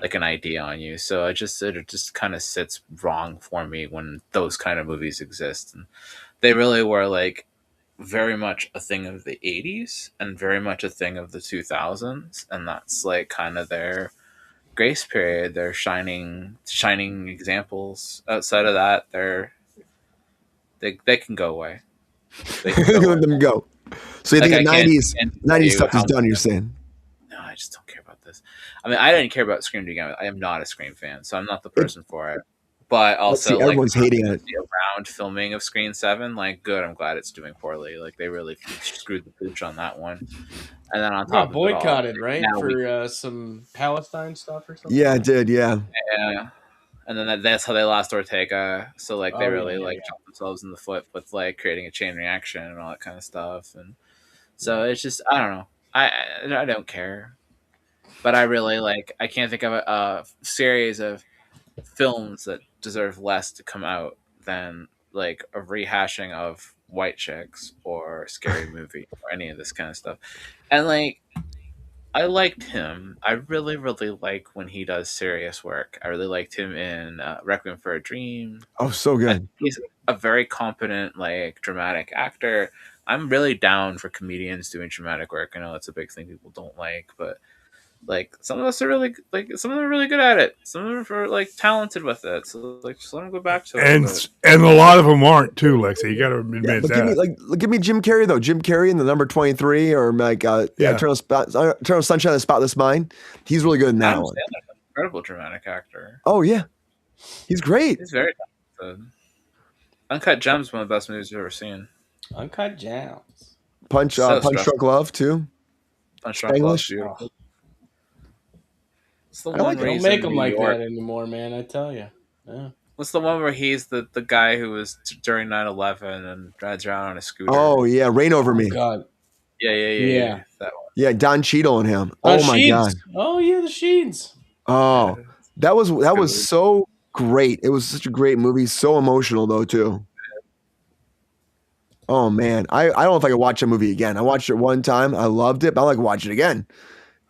like an idea on you. So it just kind of sits wrong for me when those kind of movies exist. And they really were like very much a thing of the 80s and very much a thing of the 2000s. And that's like kind of their grace period. They're shining examples. Outside of that, they're They can go away. They can go Let away. them go. So you Like, think the I can't 90s stuff how is done, much- you're saying? No, I just don't care about this. I mean, I didn't care about Scream to begin with. I am not a Scream fan, so I'm not the person for it. But Let's see, also, like, everyone's hating on it. the around filming of Scream 7, like, good. I'm glad it's doing poorly. Like, they really screwed the pooch on that one. And then on Got top of it all, boycotted, right, now for some Palestine stuff or something. Yeah, it did. Yeah. yeah. And then that's how they lost Ortega. So like they Oh, really yeah, shot themselves in the foot with like creating a chain reaction and all that kind of stuff. And so it's just I don't know. I don't care, but I really I can't think of a series of films that deserve less to come out than like a rehashing of White Chicks or Scary Movie or any of this kind of stuff. And like I liked him. I really, really like when he does serious work. I really liked him in Requiem for a Dream. Oh, so good. He's a very competent, like, dramatic actor. I'm really down for comedians doing dramatic work. I know that's a big thing people don't like, but like some of us are really some of them are really good at it. Some of them are like talented with it. So like just let them go back to it. And a lot of them aren't too, Lexi. You got to admit But that. give me Jim Carrey though. Jim Carrey in the number 23 or like Eternal Sunshine of the Spotless Mind. He's really good in that one. Sandler's an incredible dramatic actor. Oh yeah, he's great. He's very talented. Uncut Gems is one of the best movies you've ever seen. Uncut Gems. Punch Drunk Love too. Punch Drunk Love, Spanglish. beautiful. It's the I one like where Don't he's make in them New like York. that anymore, man. I tell you. Yeah. What's the one where he's the guy who was during 9/11 and drives around on a scooter? Oh yeah, Rain Over Me. God. Yeah. That one. Yeah, Don Cheadle and him. Oh my God. Oh yeah, the Sheens. Oh, that was so great. It was such a great movie. So emotional though too. Oh man, I don't know if I could watch a movie again. I watched it one time. I loved it, but I like to watch it again.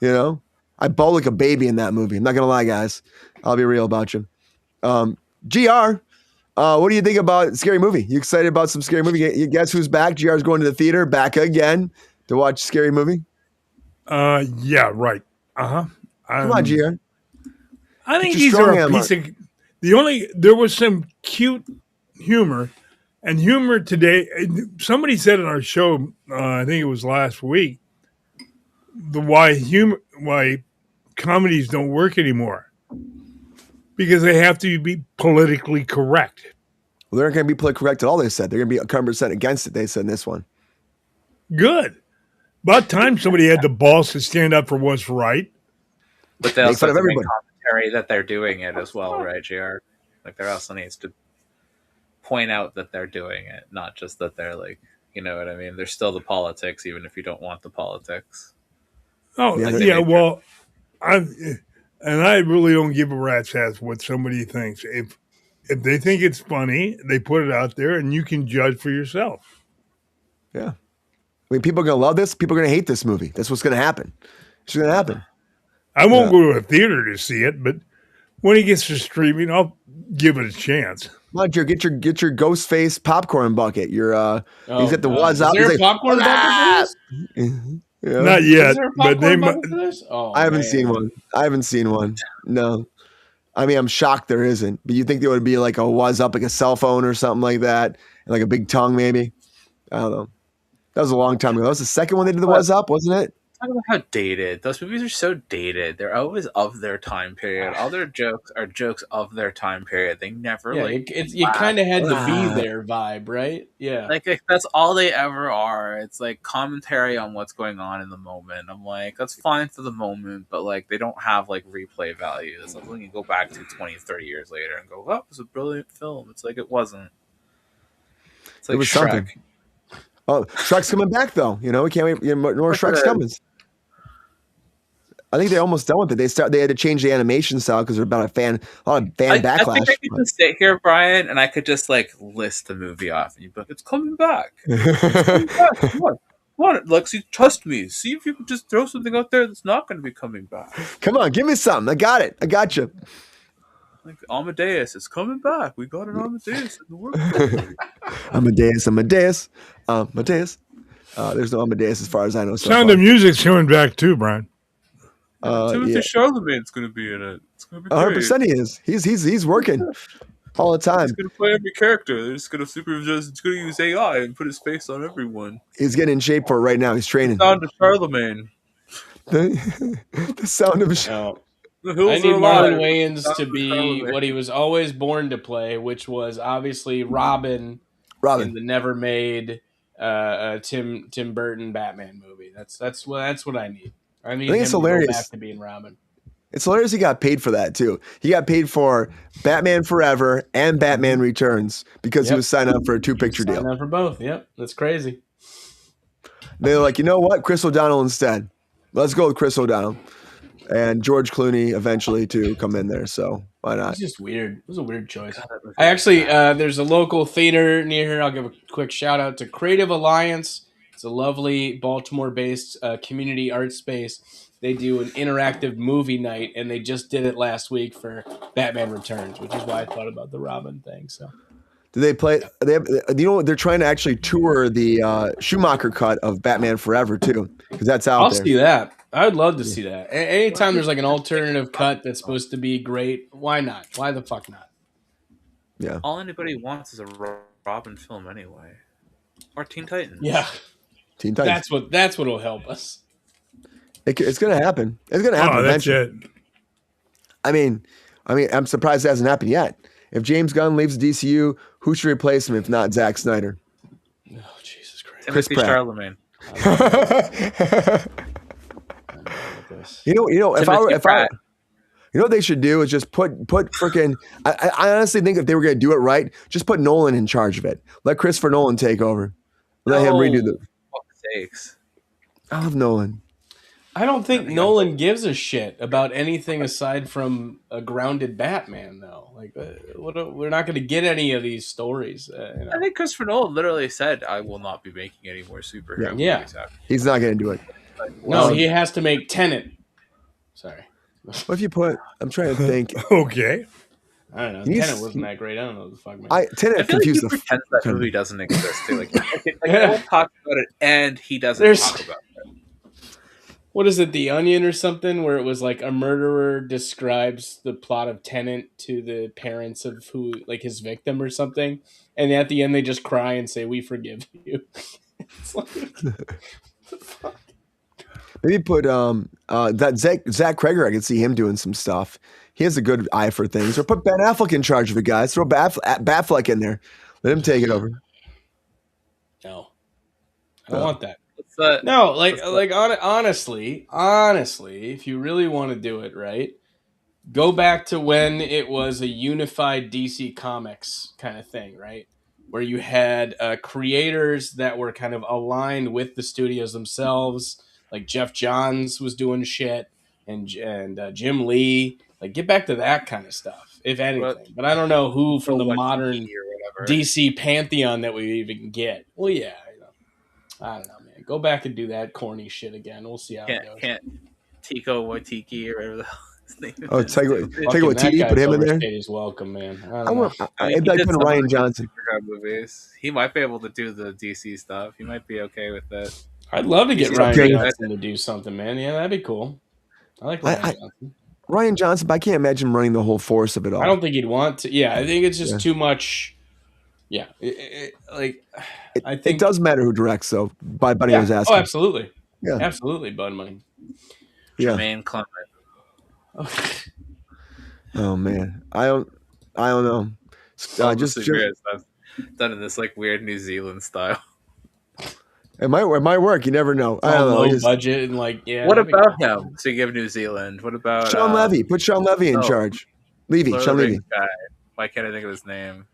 You know, I bawled like a baby in that movie. I'm not gonna lie, guys. I'll be real about you. GR, what do you think about Scary Movie? You excited about some Scary Movie? You guess who's back? GR's going to the theater back again to watch Scary Movie. Yeah, right. Come on, GR. I think It's a these strong are a hand, piece of there was some cute humor and humor today. Somebody said in our show, I think it was last week, why comedies don't work anymore because they have to be politically correct. Well, they're not going to be politically correct at all. They said they're going to be 100% against it. They said in this one. Good. About time somebody had the balls to stand up for what's right. But they Make also fun of have to make everybody. commentary that they're doing it as well, right, GR? Like there also needs to point out that they're doing it, not just that they're like, you know what I mean? There's still the politics, even if you don't want the politics. Oh, yeah. Well, I really don't give a rat's ass what somebody thinks. If they think it's funny, they put it out there, and you can judge for yourself. Yeah. I mean, people are going to love this. People are going to hate this movie. That's what's going to happen. It's going to happen. I won't go to a theater to see it, but when it gets to streaming, I'll give it a chance. Come on, get your ghost face popcorn bucket. He's at the Wazzup. Is there a popcorn bucket for this? Yeah. Not yet, Is there a but they popcorn bucket for this? Oh, I haven't man. seen one. No. I mean, I'm shocked there isn't. But you think there would be like a Wazzup, like a cell phone or something like that, and like a big tongue maybe? I don't know. That was a long time ago. That was the second one they did the Wazzup, wasn't it? Talk about how dated. Those movies are so dated. They're always of their time period. All their jokes are jokes of their time period. They never you kind of had the be there vibe, right? Yeah. Like that's all they ever are. It's like commentary on what's going on in the moment. I'm like, that's fine for the moment, but like they don't have like replay value. It's something you go back to 20, 30 years later and go, oh, it was a brilliant film. It's like it wasn't. It's like It was Shrek. something. Oh, Shrek's coming back though. You know, we can't wait. More Shrek's coming. I think they're almost done with it. They had to change the animation style because they're about a lot of fan backlash. I think I could just sit here, Brian, and I could just like list the movie off, and you'd be like, "It's coming back. It's coming back. Come on, Lexi, trust me. See if you can just throw something out there that's not going to be coming back. Come on, give me something. I got it. I got you. Like Amadeus is coming back. We got an Amadeus in the world. Amadeus. There's no Amadeus as far as I know. Sound of Music's coming back too, Brian. Timothy Chalamet's going to be in it. It's going to be great. 100% he is. He's working. all the time. He's gonna play every character. They're just gonna use AI and put his face on everyone. He's getting in shape for it right now. He's training. The sound of Charlemagne. The sound of I need Marlon Wayans to be what he was always born to play, which was obviously Robin in the never made Tim Burton Batman movie. That's what I need. I need him to go back to being Robin. It's hilarious he got paid for that, too. He got paid for Batman Forever and Batman Returns because he was signed up for a 2-picture deal. Signed up for both, yep. That's crazy. They're like, you know what? Chris O'Donnell instead. Let's go with Chris O'Donnell. And George Clooney eventually to come in there, so why not? It's just weird. It was a weird choice. I actually, there's a local theater near here. I'll give a quick shout out to Creative Alliance. It's a lovely Baltimore-based community art space. They do an interactive movie night, and they just did it last week for Batman Returns, which is why I thought about the Robin thing. So, do they play? They're trying to actually tour the Schumacher cut of Batman Forever too, because that's out there. I'll see that. I would love to see that. Anytime there's like an alternative cut that's supposed to be great, why not? Why the fuck not? Yeah. All anybody wants is a Robin film anyway, or Teen Titans. Yeah. Teen Titans. That's what'll help us. It's gonna happen. It's gonna happen. That's it. I mean, I'm surprised it hasn't happened yet. If James Gunn leaves the DCU, who should replace him if not Zack Snyder? Oh, Jesus Christ. Chris Pratt. Charlemagne. You know, if I, you know what they should do is just put freaking. I honestly think if they were gonna do it right, just put Nolan in charge of it. Let Christopher Nolan take over. Let him redo the. Sakes. I love Nolan. I don't think Nolan gives a shit about anything aside from a grounded Batman, though. Like, we're not going to get any of these stories. I think Christopher Nolan literally said, "I will not be making any more superhero movies." He's not going to do it. No, he has to make Tenet. Sorry. What if you put? I'm trying to think. Okay. I don't know. Tenet wasn't that great. I don't know what the fuck. Tenet I feel like he pretends that movie doesn't exist. Too. Like no one talks about it, and he doesn't talk about it. What is it, The Onion or something, where it was like a murderer describes the plot of Tenet to the parents of who, like his victim or something, and at the end they just cry and say, "We forgive you." It's like, what the fuck? Maybe put that Zach Kreger. I could see him doing some stuff. He has a good eye for things. Or put Ben Affleck in charge of it, guys. Throw Batfleck in there. Let him take it over. No, I don't want that. No, honestly, if you really want to do it right, go back to when it was a unified DC Comics kind of thing, right? Where you had creators that were kind of aligned with the studios themselves, like Jeff Johns was doing shit, and Jim Lee. Like, get back to that kind of stuff, if anything. But I don't know who from the modern DC pantheon that we even get. Well, yeah, I don't know. Go back and do that corny shit again. We'll see how it goes. Can't Tico Waititi or whatever the hell his name is. Oh, Taika Waititi, put him in there. He's welcome, man. I'd like put Ryan Johnson. Movies. He might be able to do the DC stuff. He might be okay with it. I'd love to get Ryan Johnson to do something, man. Yeah, that'd be cool. I like Ryan Johnson. Ryan Johnson, but I can't imagine running the whole force of it all. I don't think he'd want to. Yeah, I think it's just too much. Yeah, I think it does matter who directs, though. Buddy was asking. Oh, absolutely. Yeah, absolutely, Bud Money. Yeah. Jermaine Clement. Oh man, I don't know. Just done in this like weird New Zealand style. It might work. You never know. I don't know. Low budget and like What about him? So you give New Zealand. What about Sean Levy? Put Sean Levy in charge. Sean Levy. Guy. Why can't I think of his name?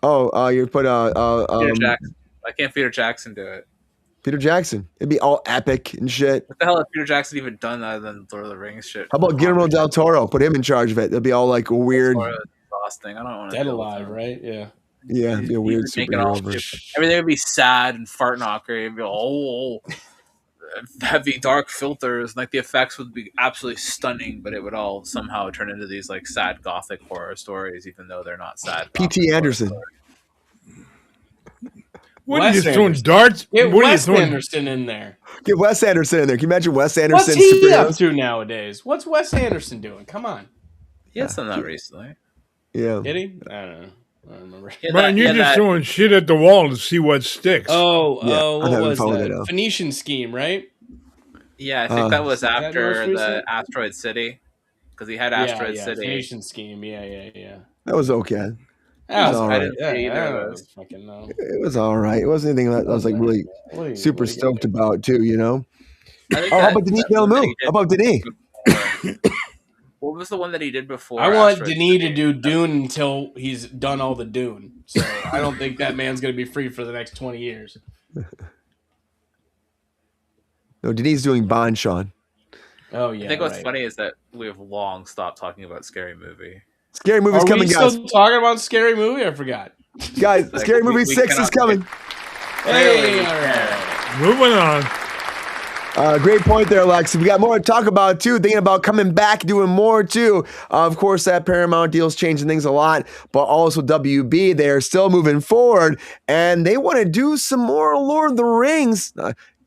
Oh, you put Peter Jackson. Why can't Peter Jackson do it? Peter Jackson. It'd be all epic and shit. What the hell has Peter Jackson even done other than Lord of the Rings shit? How about Guillermo del Toro? Put him in charge of it. It'll be all like weird. Exhausting. I don't want to. Dead Alive, right? Yeah. Yeah, it'd be a weird superhero. Everything would be sad and fart knocker. It'd be heavy dark filters. Like the effects would be absolutely stunning, but it would all somehow turn into these like sad gothic horror stories, even though they're not sad. P.T. Anderson. What are you throwing darts? Get Wes Anderson in there. Get Wes Anderson in there. Can you imagine Wes Anderson? What's he up to nowadays? What's Wes Anderson doing? Come on. He has done that recently. Yeah. Did he? I don't know. I don't remember. Yeah, Brian, you're just throwing shit at the wall to see what sticks. What having was fun with that? it now. Phoenician scheme, right? Yeah, I think that was Is that most after the recent? Asteroid City, because he had Yeah, Asteroid yeah. City. Phoenician scheme. Yeah. That was okay. That was all I right. didn't see either of those. Fucking no. It was all right. It wasn't anything that I was like really super stoked about too, you know. I think Oh, how that, about Denis that one that Villeneuve? he did How about Denis? before- What was the one that he did before? I want Asteroid Denis to City? do Dune until he's done all the Dune. So I don't think that man's gonna be free for the next 20 years. No, Denis doing Bond, Sean. Oh yeah. I think what's funny is that we've long stopped talking about Scary Movie. Scary Movie's Are coming, we guys. still talking about Scary Movie? I forgot. Guys, Like, Scary Movie we 6 is cannot coming. Hey, all right. Moving on. Great point there, Lex. We got more to talk about too. Thinking about coming back, doing more too. Of course, that Paramount deal's changing things a lot, but also WB, they're still moving forward, and they want to do some more Lord of the Rings.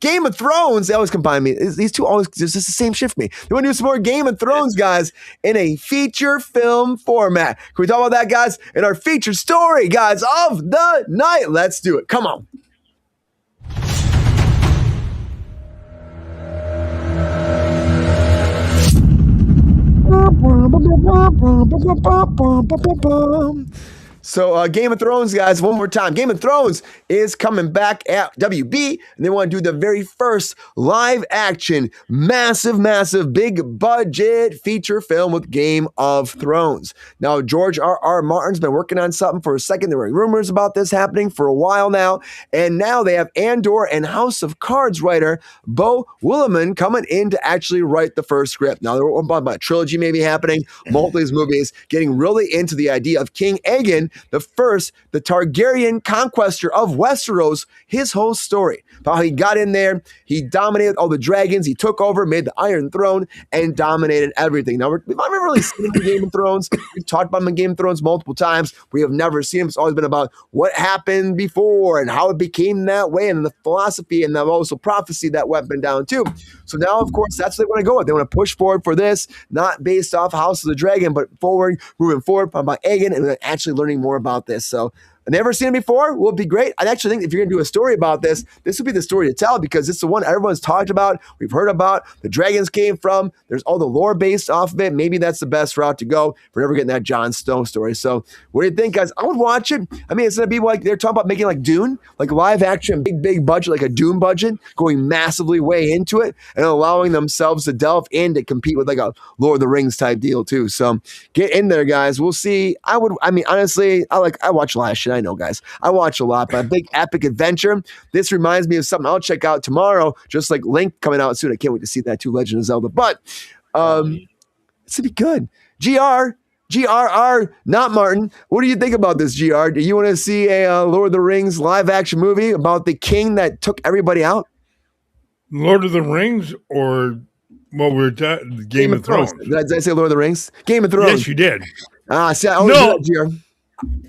Game of Thrones, they always combine me. These two always just the same shift me. They want to do some more Game of Thrones, guys, in a feature film format. Can we talk about that, guys? In our feature story, guys, of the night. Let's do it. Come on. So Game of Thrones, guys, one more time. Game of Thrones is coming back at WB, and they want to do the very first live action, massive, big budget feature film with Game of Thrones. Now, George R.R. Martin's been working on something for a second. There were rumors about this happening for a while now, and now they have Andor and House of Cards writer Bo Willimon coming in to actually write the first script. Now, they're about a trilogy maybe happening, multiple these movies, getting really into the idea of King Aegon the Targaryen conquester of Westeros, his whole story. About how he got in there, he dominated all the dragons, he took over, made the Iron Throne, and dominated everything. Now, we've never really seen him in Game of Thrones. We've talked about him in Game of Thrones multiple times. We have never seen him. It's always been about what happened before and how it became that way, and the philosophy and the also prophecy that went down too. So now, of course, that's what they want to go with. They want to push forward for this, not based off House of the Dragon, but moving forward about Aegon and actually learning more about this. So I've never seen it before. Will be great. I actually think if you're going to do a story about this, this would be the story to tell because it's the one everyone's talked about. We've heard about. The dragons came from. There's all the lore based off of it. Maybe that's the best route to go. We're never getting that Jon Snow story. So what do you think, guys? I would watch it. I mean, it's going to be like they're talking about making like Dune, like live action, big budget, like a Dune budget, going massively way into it and allowing themselves to delve in to compete with like a Lord of the Rings type deal too. So get in there, guys. We'll see. I mean, honestly, I watch a lot of shit. I know, guys. I watch a lot, but a big epic adventure. This reminds me of something I'll check out tomorrow. Just like Link coming out soon. I can't wait to see that too. Legend of Zelda. But it's gonna be good. GRR, not Martin. What do you think about this, GR? Do you want to see a Lord of the Rings live action movie about the king that took everybody out? Lord of the Rings or what we're Game of Thrones? Did I say Lord of the Rings? Game of Thrones. Yes, you did. See, I always do that,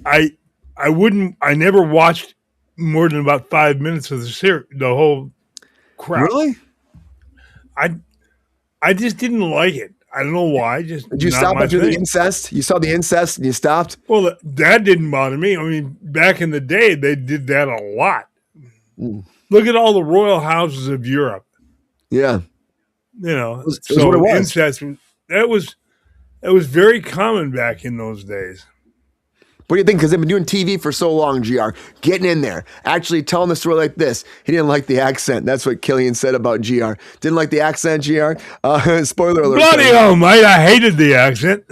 GR. I wouldn't. I never watched more than about 5 minutes of the whole crap. Really? I just didn't like it. I don't know why. Just did you stop after the incest? You saw the incest and you stopped? Well, that didn't bother me. I mean, back in the day, they did that a lot. Look at all the royal houses of Europe. Yeah, you know. It was what it was. Incest. That was very common back in those days. What do you think? Because they've been doing TV for so long, GR. Getting in there. Actually telling the story like this. He didn't like the accent. That's what Killian said about GR. Didn't like the accent, GR. Spoiler alert. Bloody hell, mate. I hated the accent.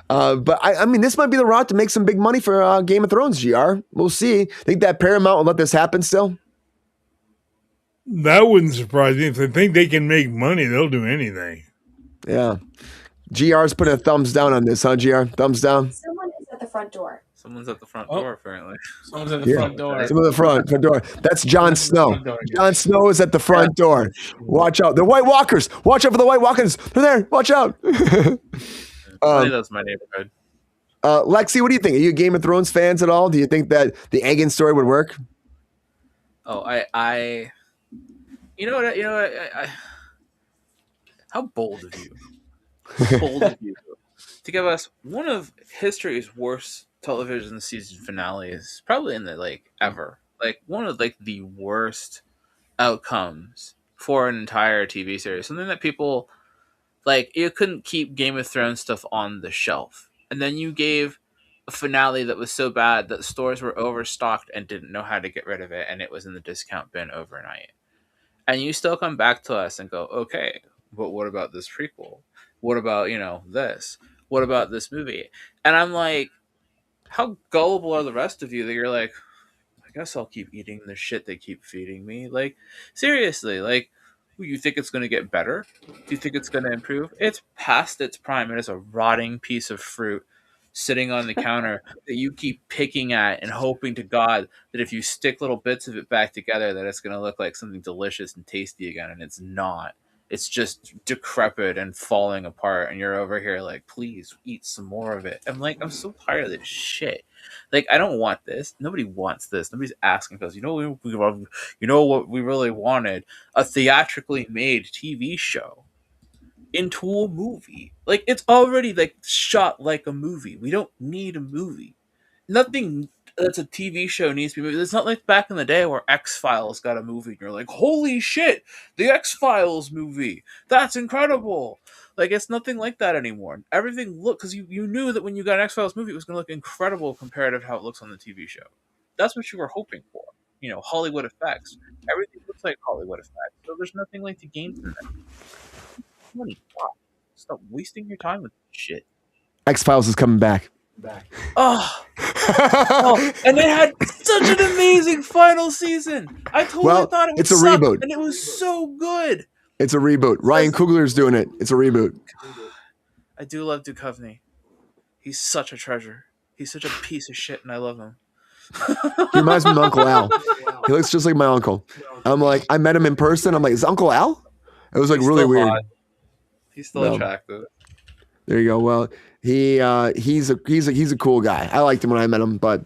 But I mean, this might be the route to make some big money for Game of Thrones, GR. We'll see. Think that Paramount will let this happen still? That wouldn't surprise me. If they think they can make money, they'll do anything. Yeah. GR's putting a thumbs down on this, huh, GR? Thumbs down? Someone is at the front door. Someone's at the front door, apparently. Someone's at the front door. Someone at the front door. That's Jon Snow. Jon Snow is at the front door. Watch out. The White Walkers. Watch out for the White Walkers. They're there. Watch out. That's my neighborhood. Lexi, what do you think? Are you Game of Thrones fans at all? Do you think that the Aegon story would work? Oh, I you know what? How bold of you. Bold of you to give us one of history's worst television season finales, probably in the ever. Like one of the worst outcomes for an entire TV series. Something that people you couldn't keep Game of Thrones stuff on the shelf. And then you gave a finale that was so bad that stores were overstocked and didn't know how to get rid of it, and it was in the discount bin overnight. And you still come back to us and go, okay, but what about this prequel? What about, this? What about this movie? And I'm like, how gullible are the rest of you that you're like, I guess I'll keep eating the shit they keep feeding me? Like, seriously, you think it's going to get better? Do you think it's going to improve? It's past its prime. It is a rotting piece of fruit sitting on the counter that you keep picking at and hoping to God that if you stick little bits of it back together that it's going to look like something delicious and tasty again, and it's not. It's just decrepit and falling apart, and you're over here like, please eat some more of it. I'm like, I'm so tired of this shit. Like, I don't want this. Nobody wants this. Nobody's asking because you know what we really wanted? A theatrically made TV show into a movie. Like, it's already shot like a movie. We don't need a movie. Nothing that's a TV show needs to be movie. It's not like back in the day where X-Files got a movie and you're like, holy shit, the X-Files movie. That's incredible. Like, it's nothing like that anymore. Everything because you knew that when you got an X-Files movie, it was going to look incredible compared to how it looks on the TV show. That's what you were hoping for. Hollywood effects. Everything looks like Hollywood effects. So there's nothing to gain from that. Stop wasting your time with this shit. X-Files is coming back. Oh, and it had such an amazing final season. I totally thought it was a reboot, and it was so good. It's a reboot. Ryan Coogler's doing it. It's a reboot. I do love Duchovny. He's such a treasure. He's such a piece of shit, and I love him. He reminds me of Uncle Al. He looks just like my uncle. I'm like, I met him in person. I'm like, is Uncle Al? It was really weird. Hot. He's still attractive. There you go. Well, he's a cool guy. I liked him when I met him, but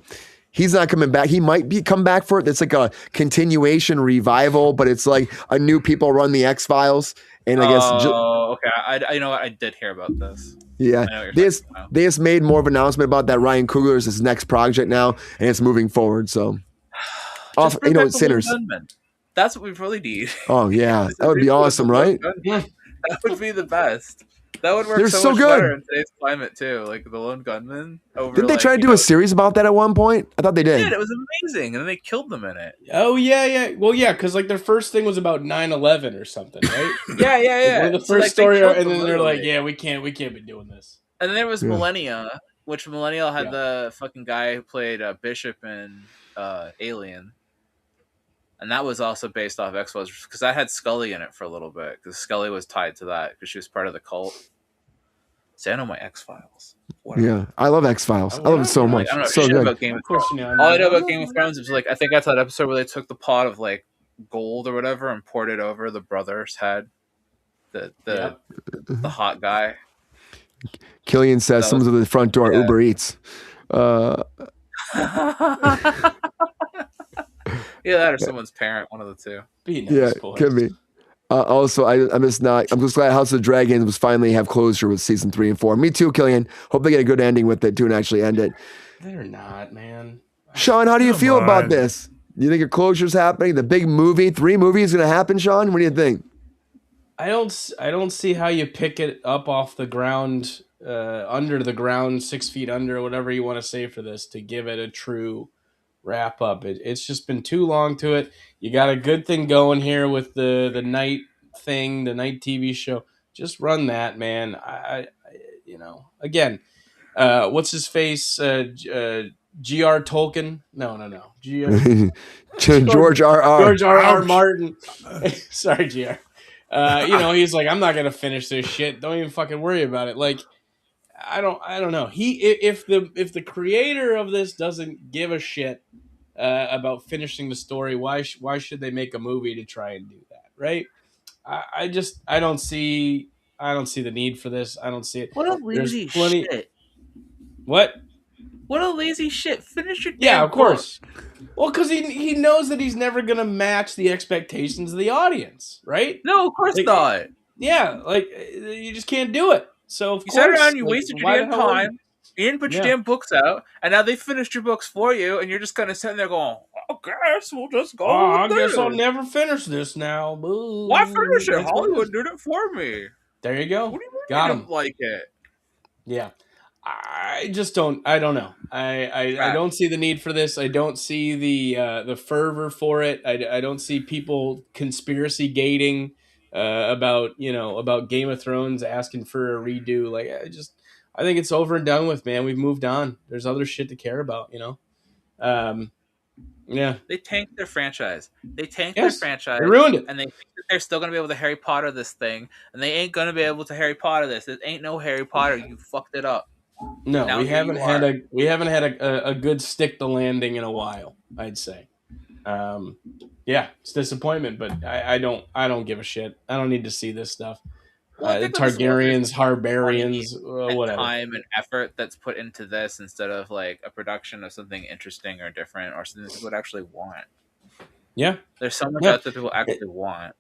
he's not coming back. He might come back for it. It's like a continuation revival, but it's like a new people run the X-Files. And I guess okay. I know what I did hear about this. Yeah, they just made more of an announcement about that. Ryan Coogler's his next project now, and it's moving forward. So, Sinners. That's what we really need. Oh yeah, that would be awesome, right? That would be the best. That would work so much better in today's climate too. Like the Lone Gunman. Didn't they try to do a series about that at one point? I thought they did. It was amazing, and then they killed them in it. Oh yeah. Well, yeah, because their first thing was about 9/11 or something, right? yeah. One of the first story, and then they're like, yeah, we can't be doing this. And then there was Millennia, which Millennial had the fucking guy who played Bishop in Alien. And that was also based off X-Files because that had Scully in it for a little bit because Scully was tied to that because she was part of the cult. See, I know my X-Files. Yeah, I love X-Files. I love it so much. I don't know so shit good. about Game of Thrones. All I know about Game of Thrones is I think that's that episode where they took the pot of gold or whatever and poured it over the brother's head. The hot guy. Killian says someone's at the front door. Yeah. Uber Eats. Yeah, that or someone's parent, one of the two. Could be. Also, I'm just glad House of the Dragon was finally have closure with season 3 and 4. Me too, Killian. Hope they get a good ending with it too and actually end it. They're not, man. Sean, how do you feel about this? You think a closure's happening? The big movie, 3 movies going to happen, Sean? What do you think? I don't see how you pick it up off the ground, under the ground, 6 feet under, whatever you want to say for this, to give it a true wrap up. It's just been too long to it. You got a good thing going here with the night thing, the night TV show. Just run that, man. Again, what's his face? G.R. Tolkien? No. George R.R. George R.R. Martin. Sorry, G.R. He's like, I'm not gonna finish this shit. Don't even fucking worry about it. Like, I don't know. If the creator of this doesn't give a shit about finishing the story, why should they make a movie to try and do that, right? I don't see the need for this. I don't see it. What a lazy shit. What a lazy shit. Finish your damn Yeah, of course. Well, because he knows that he's never gonna match the expectations of the audience, right? No, of course not. Yeah, you just can't do it. So of You course, sat around, you like, wasted your why damn the hell wouldn't time. You didn't put your Yeah. damn books out, and now they finished your books for you, and you're just kind of sitting there going, "I guess we'll just go Oh, with I guess I'll this. never finish this now. Boo. Why finish it? That's what it Hollywood is. did it for me. There you go. What do you mean Got you him. didn't like it?" Yeah. I just don't. I don't know. I don't see the need for this. I don't see the fervor for it. I don't see people conspiracy gating about about Game of Thrones asking for a redo. Like I think it's over and done with, man. We've moved on. There's other shit to care about. Yeah. They tanked their franchise. They They ruined it. and they think that they're still going to be able to Harry Potter this thing, and they ain't going to be able to Harry Potter this. It ain't no Harry Potter. You fucked it up. No, Now we here haven't you had are. a good stick to landing in a while, I'd say. Yeah, it's disappointment, but I don't give a shit. I don't need to see this stuff. Well, I think with this world, Targaryens, money Harbarians, and whatever. time and effort that's put into this instead of like a production of something interesting or different or something that people would actually want. Yeah, There's so much Yeah. out there people actually want.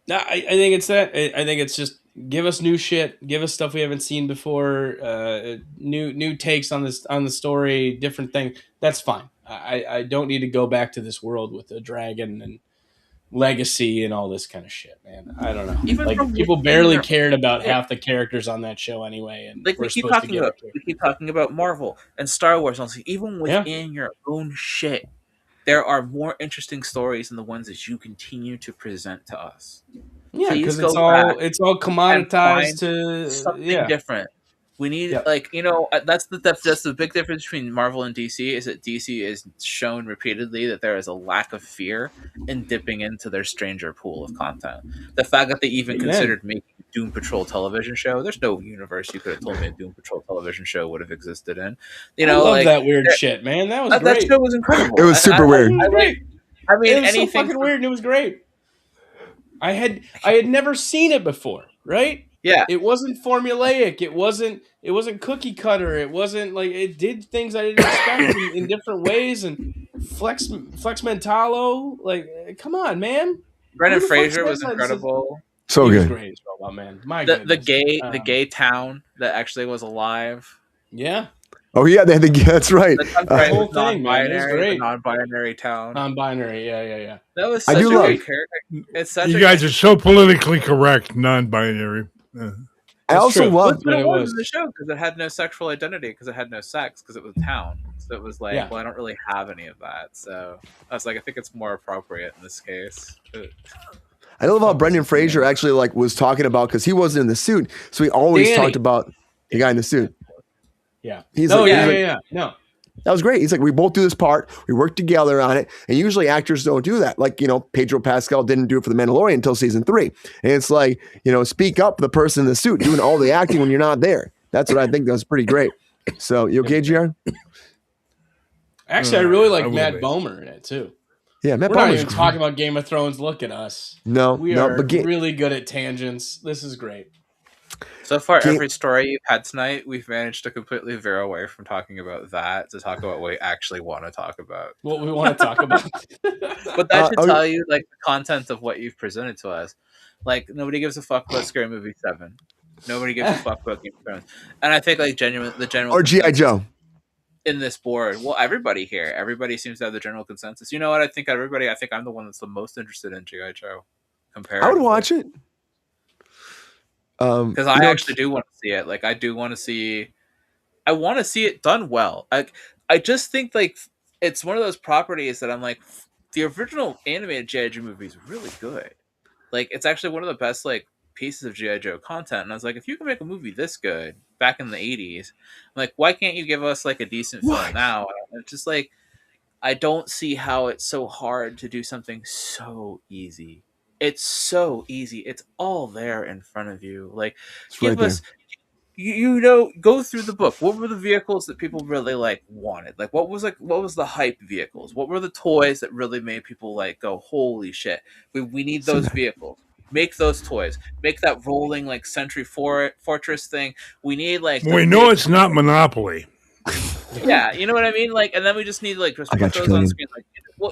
No, I think it's that. I think it's just give us new shit, give us stuff we haven't seen before, new takes on the story, different thing. That's fine. I don't need to go back to this world with a dragon and legacy and all this kind of shit, man. I don't know. Even Like from people within barely their- cared about half the characters on that show anyway, and Like we're we keep supposed to talking get about, up to it. we keep talking about Marvel and Star Wars. Also, even within your own shit, there are more interesting stories than the ones that you continue to present to us. Yeah, Please because go back it's all and commoditized find to something different. We need that's the big difference between Marvel and DC is that DC is shown repeatedly that there is a lack of fear in dipping into their stranger pool of content. The fact that they even considered making a Doom Patrol television show, there's no universe you could have told me a Doom Patrol television show would have existed in. You know, I love like that weird shit, man. That was great. That show was incredible. It was super weird. I mean, it was so anything fucking weird, and it was great. I had never seen it before, right? Yeah. It wasn't formulaic. It wasn't cookie cutter. It wasn't like it did things I didn't expect in different ways and flex mentalo. Like, come on, man. Brendan Who the fuck Fraser said was that? incredible. So He was good. great as Robot Man. My The goodness. gay town that actually was alive. Yeah. Oh yeah, they had that's right. The whole thing, man. It was great. Non-binary town. Non-binary, yeah. That was I such do a love- great character. It's such You a guys are so politically correct, non-binary. I also love. But it was in the show because it had no sexual identity, because it had no sex, because it was town. So it was like, well, I don't really have any of that. So I was like, I think it's more appropriate in this case. I love how Brendan Fraser actually like was talking about because he wasn't in the suit, so he always Danny. talked about the guy in the suit. Yeah. He's No, like, yeah. No. That was great. He's like, we both do this part. We work together on it. And usually actors don't do that. Like, Pedro Pascal didn't do it for The Mandalorian until season 3. And it's like, speak up for the person in the suit doing all the acting when you're not there. That's what I think that was pretty great. So, you okay, GR? Actually, I really like Matt Bomer in it too. Yeah, Matt We're not Bomer's even great. talking about Game of Thrones. Look at us. We are really good at tangents. This is great. So far, every story you've had tonight, we've managed to completely veer away from talking about that to talk about what we actually want to talk about. What we want to talk about. But that should tell you, like, the content of what you've presented to us. Like, nobody gives a fuck about Scary Movie 7. Nobody gives a fuck about Game of Thrones. And I think, like, the general... Or G.I. Joe. In this board, well, everybody here, everybody seems to have the general consensus. You know what? I think I'm the one that's the most interested in G.I. Joe. I would watch it. Because I actually do want to see it. Like, I want to see it done well. I just think, like, it's one of those properties that I'm like, the original animated G.I. Joe movie is really good. Like, it's actually one of the best, like, pieces of G.I. Joe content. And I was like, if you can make a movie this good back in the 80s, I'm like, why can't you give us, like, a decent film now? And it's just like, I don't see how it's so hard to do something so easy. It's so easy. It's all there in front of you. Like, give us, go through the book. What were the vehicles that people really wanted? Like, what was the hype vehicles? What were the toys that really made people go, holy shit? We need those vehicles. Make those toys. Make that rolling Sentry Fortress thing. We need We know it's not Monopoly. Yeah, you know what I mean. And then we just need just put those on screen.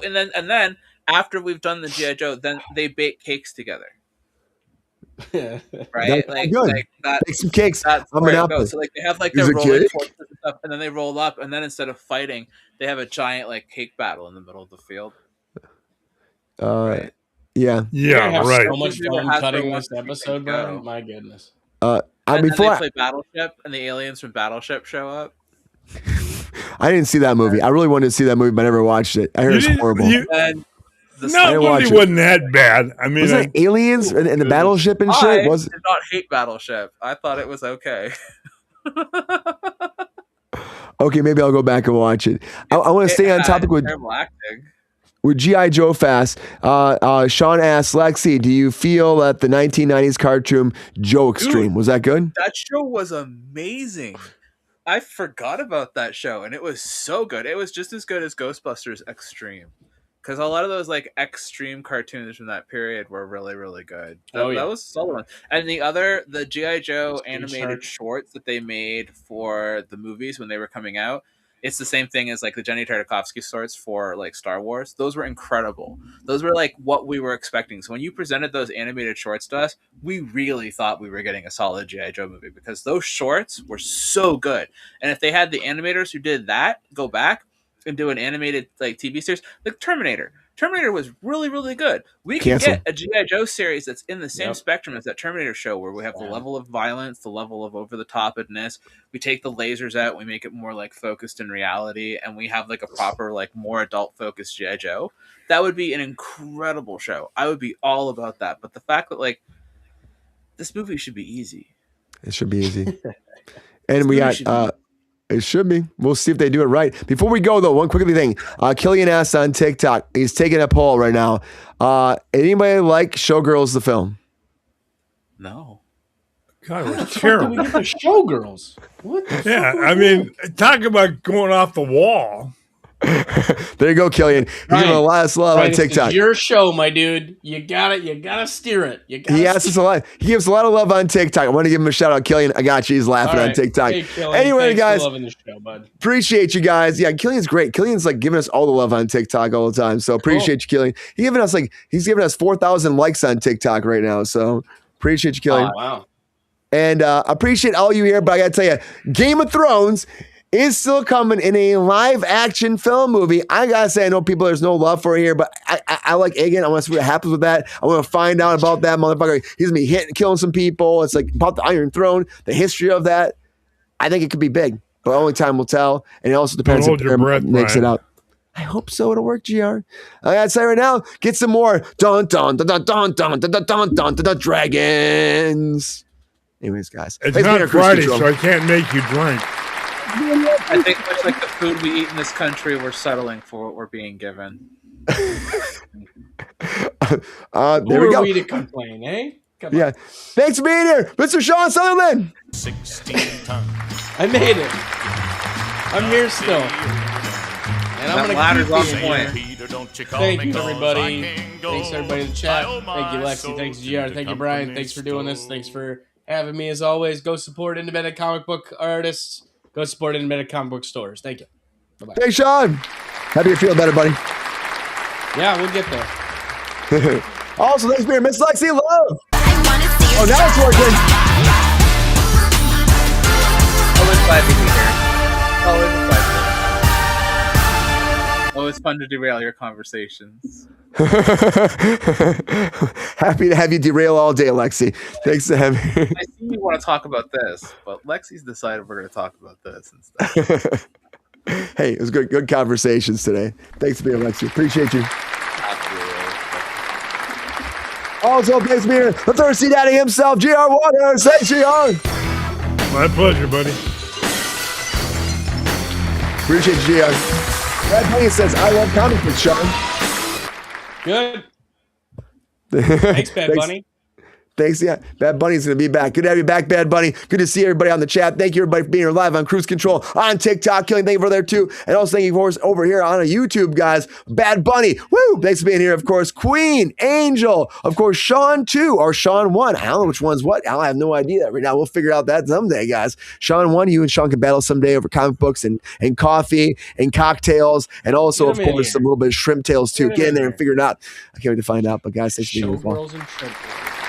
And then after we've done the G.I. Joe, then they bake cakes together. Right? Good. That. Make some cakes. That's I'm where an it apple. goes. So like they have like Is their it rolling cake? torches and stuff, and then they roll up, and then instead of fighting, they have a giant like cake battle in the middle of the field. Right? Yeah. You're gonna have right. so much fun cutting this episode, Brian. My goodness. And then they play Battleship, and the aliens from Battleship show up. I didn't see that movie. I really wanted to see that movie, but I never watched it. I heard it's horrible. And no, the movie wasn't that bad. I mean, was it aliens and the battleship and shit? I Was did not hate Battleship. I thought it was okay. okay, maybe I'll go back and watch it. I want to stay on topic with G.I. Joe fast. Sean asks, Lexi, do you feel that the 1990s cartoon Joe Extreme, was that good? That show was amazing. I forgot about that show, and it was so good. It was just as good as Ghostbusters Extreme. Because a lot of those like extreme cartoons from that period were really, really good. That was a solid one. And the G.I. Joe animated shorts that they made for the movies when they were coming out, it's the same thing as like the Jenny Tartakovsky shorts for like Star Wars. Those were incredible. Those were like what we were expecting. So when you presented those animated shorts to us, we really thought we were getting a solid G.I. Joe movie because those shorts were so good. And if they had the animators who did that go back and do an animated like TV series, like Terminator was really, really good. We can get a G.I. Joe series that's in the same spectrum as that Terminator show, where we have the level of violence, the level of over-the-topness. We take the lasers out, we make it more like focused in reality, and we have like a proper, like more adult-focused G.I. Joe. That would be an incredible show. I would be all about that. But the fact that like this movie should be easy. It should be easy. And we got it should be. We'll see if they do it right. Before we go, though, one quickly thing. Killian asked on TikTok. He's taking a poll right now. Anybody like Showgirls the film? No. God, it was terrible. We get the Showgirls. What the fuck I mean, talk about going off the wall. There you go, Killian. He's giving a last love on TikTok. It's your show, my dude. You gotta steer it. He asks us a lot. He gives a lot of love on TikTok. I want to give him a shout out, Killian. I got you. He's laughing on TikTok. Hey, Killian, anyway, guys, for loving the show, bud. Appreciate you guys. Yeah, Killian's great. Killian's like giving us all the love on TikTok all the time. So appreciate you, Killian. He's giving us 4,000 likes on TikTok right now. So appreciate you, Killian. Oh, wow. And appreciate all you here. But I got to tell you, Game of Thrones is still coming in a live action film movie. I gotta say, I know there's no love for it here, but I like Egan. I want to see what happens with that. I want to find out about that motherfucker. He's gonna be killing some people. It's like about the Iron Throne, the history of that. I think it could be big, but only time will tell. And it also depends if Paramount makes it out. I hope so. It'll work, GR. I gotta say right now, get some more dun dun dun dun dun dun dun dun dun dun dun dragons. Anyways, guys, it's not Friday, so I can't make you drink. I think much like the food we eat in this country, we're settling for what we're being given. There Who we go. are we to complain, eh? Come on. Thanks for being here, Mr. Sean Sutherland. 16 tons. I made it. I'm here still. And I'm going to keep being here. Thank you, everybody. Thanks, everybody in the chat. Thank you, Lexi. Thanks, GR. Thank you, Brian. Thanks for doing this. Thanks for having me, as always. Go support independent comic book artists. Go support independent comic book stores. Thank you. Bye-bye. Hey, Sean. Happy you feel better, buddy. Yeah, we'll get there. Also, thanks for being Miss Lexi Love. Oh, now it's working. Always glad to be here. Always a pleasure. Always fun to derail your conversations. Happy to have you derail all day, Lexi. Thanks for having me. I see you want to talk about this, but Lexi's decided we're going to talk about this instead. Hey, it was good conversations today. Thanks for being Lexi. Appreciate you. Absolutely. Also, thanks for being here. The thirsty daddy himself, GR Waters. Thanks, GR. My pleasure, buddy. Appreciate you, GR. Brad Payne says, I love comic books, Sean. Good. Thanks, Bad Bunny. Thanks, yeah. Bad Bunny's going to be back. Good to have you back, Bad Bunny. Good to see everybody on the chat. Thank you, everybody, for being here live on Kruse Control, on TikTok. Killing, thank you for there, too. And also thank you, of course, over here on a YouTube, guys. Bad Bunny. Woo! Thanks for being here, of course. Queen, Angel, of course, Sean 2 or Sean 1. I don't know which one's what. I have no idea right now. We'll figure out that someday, guys. Sean 1, you and Sean can battle someday over comic books and coffee and cocktails and also, of course, some little bit of shrimp tails, too. Get in there and figure it out. I can't wait to find out. But, guys, thanks for being here. Showgirls and shrimp.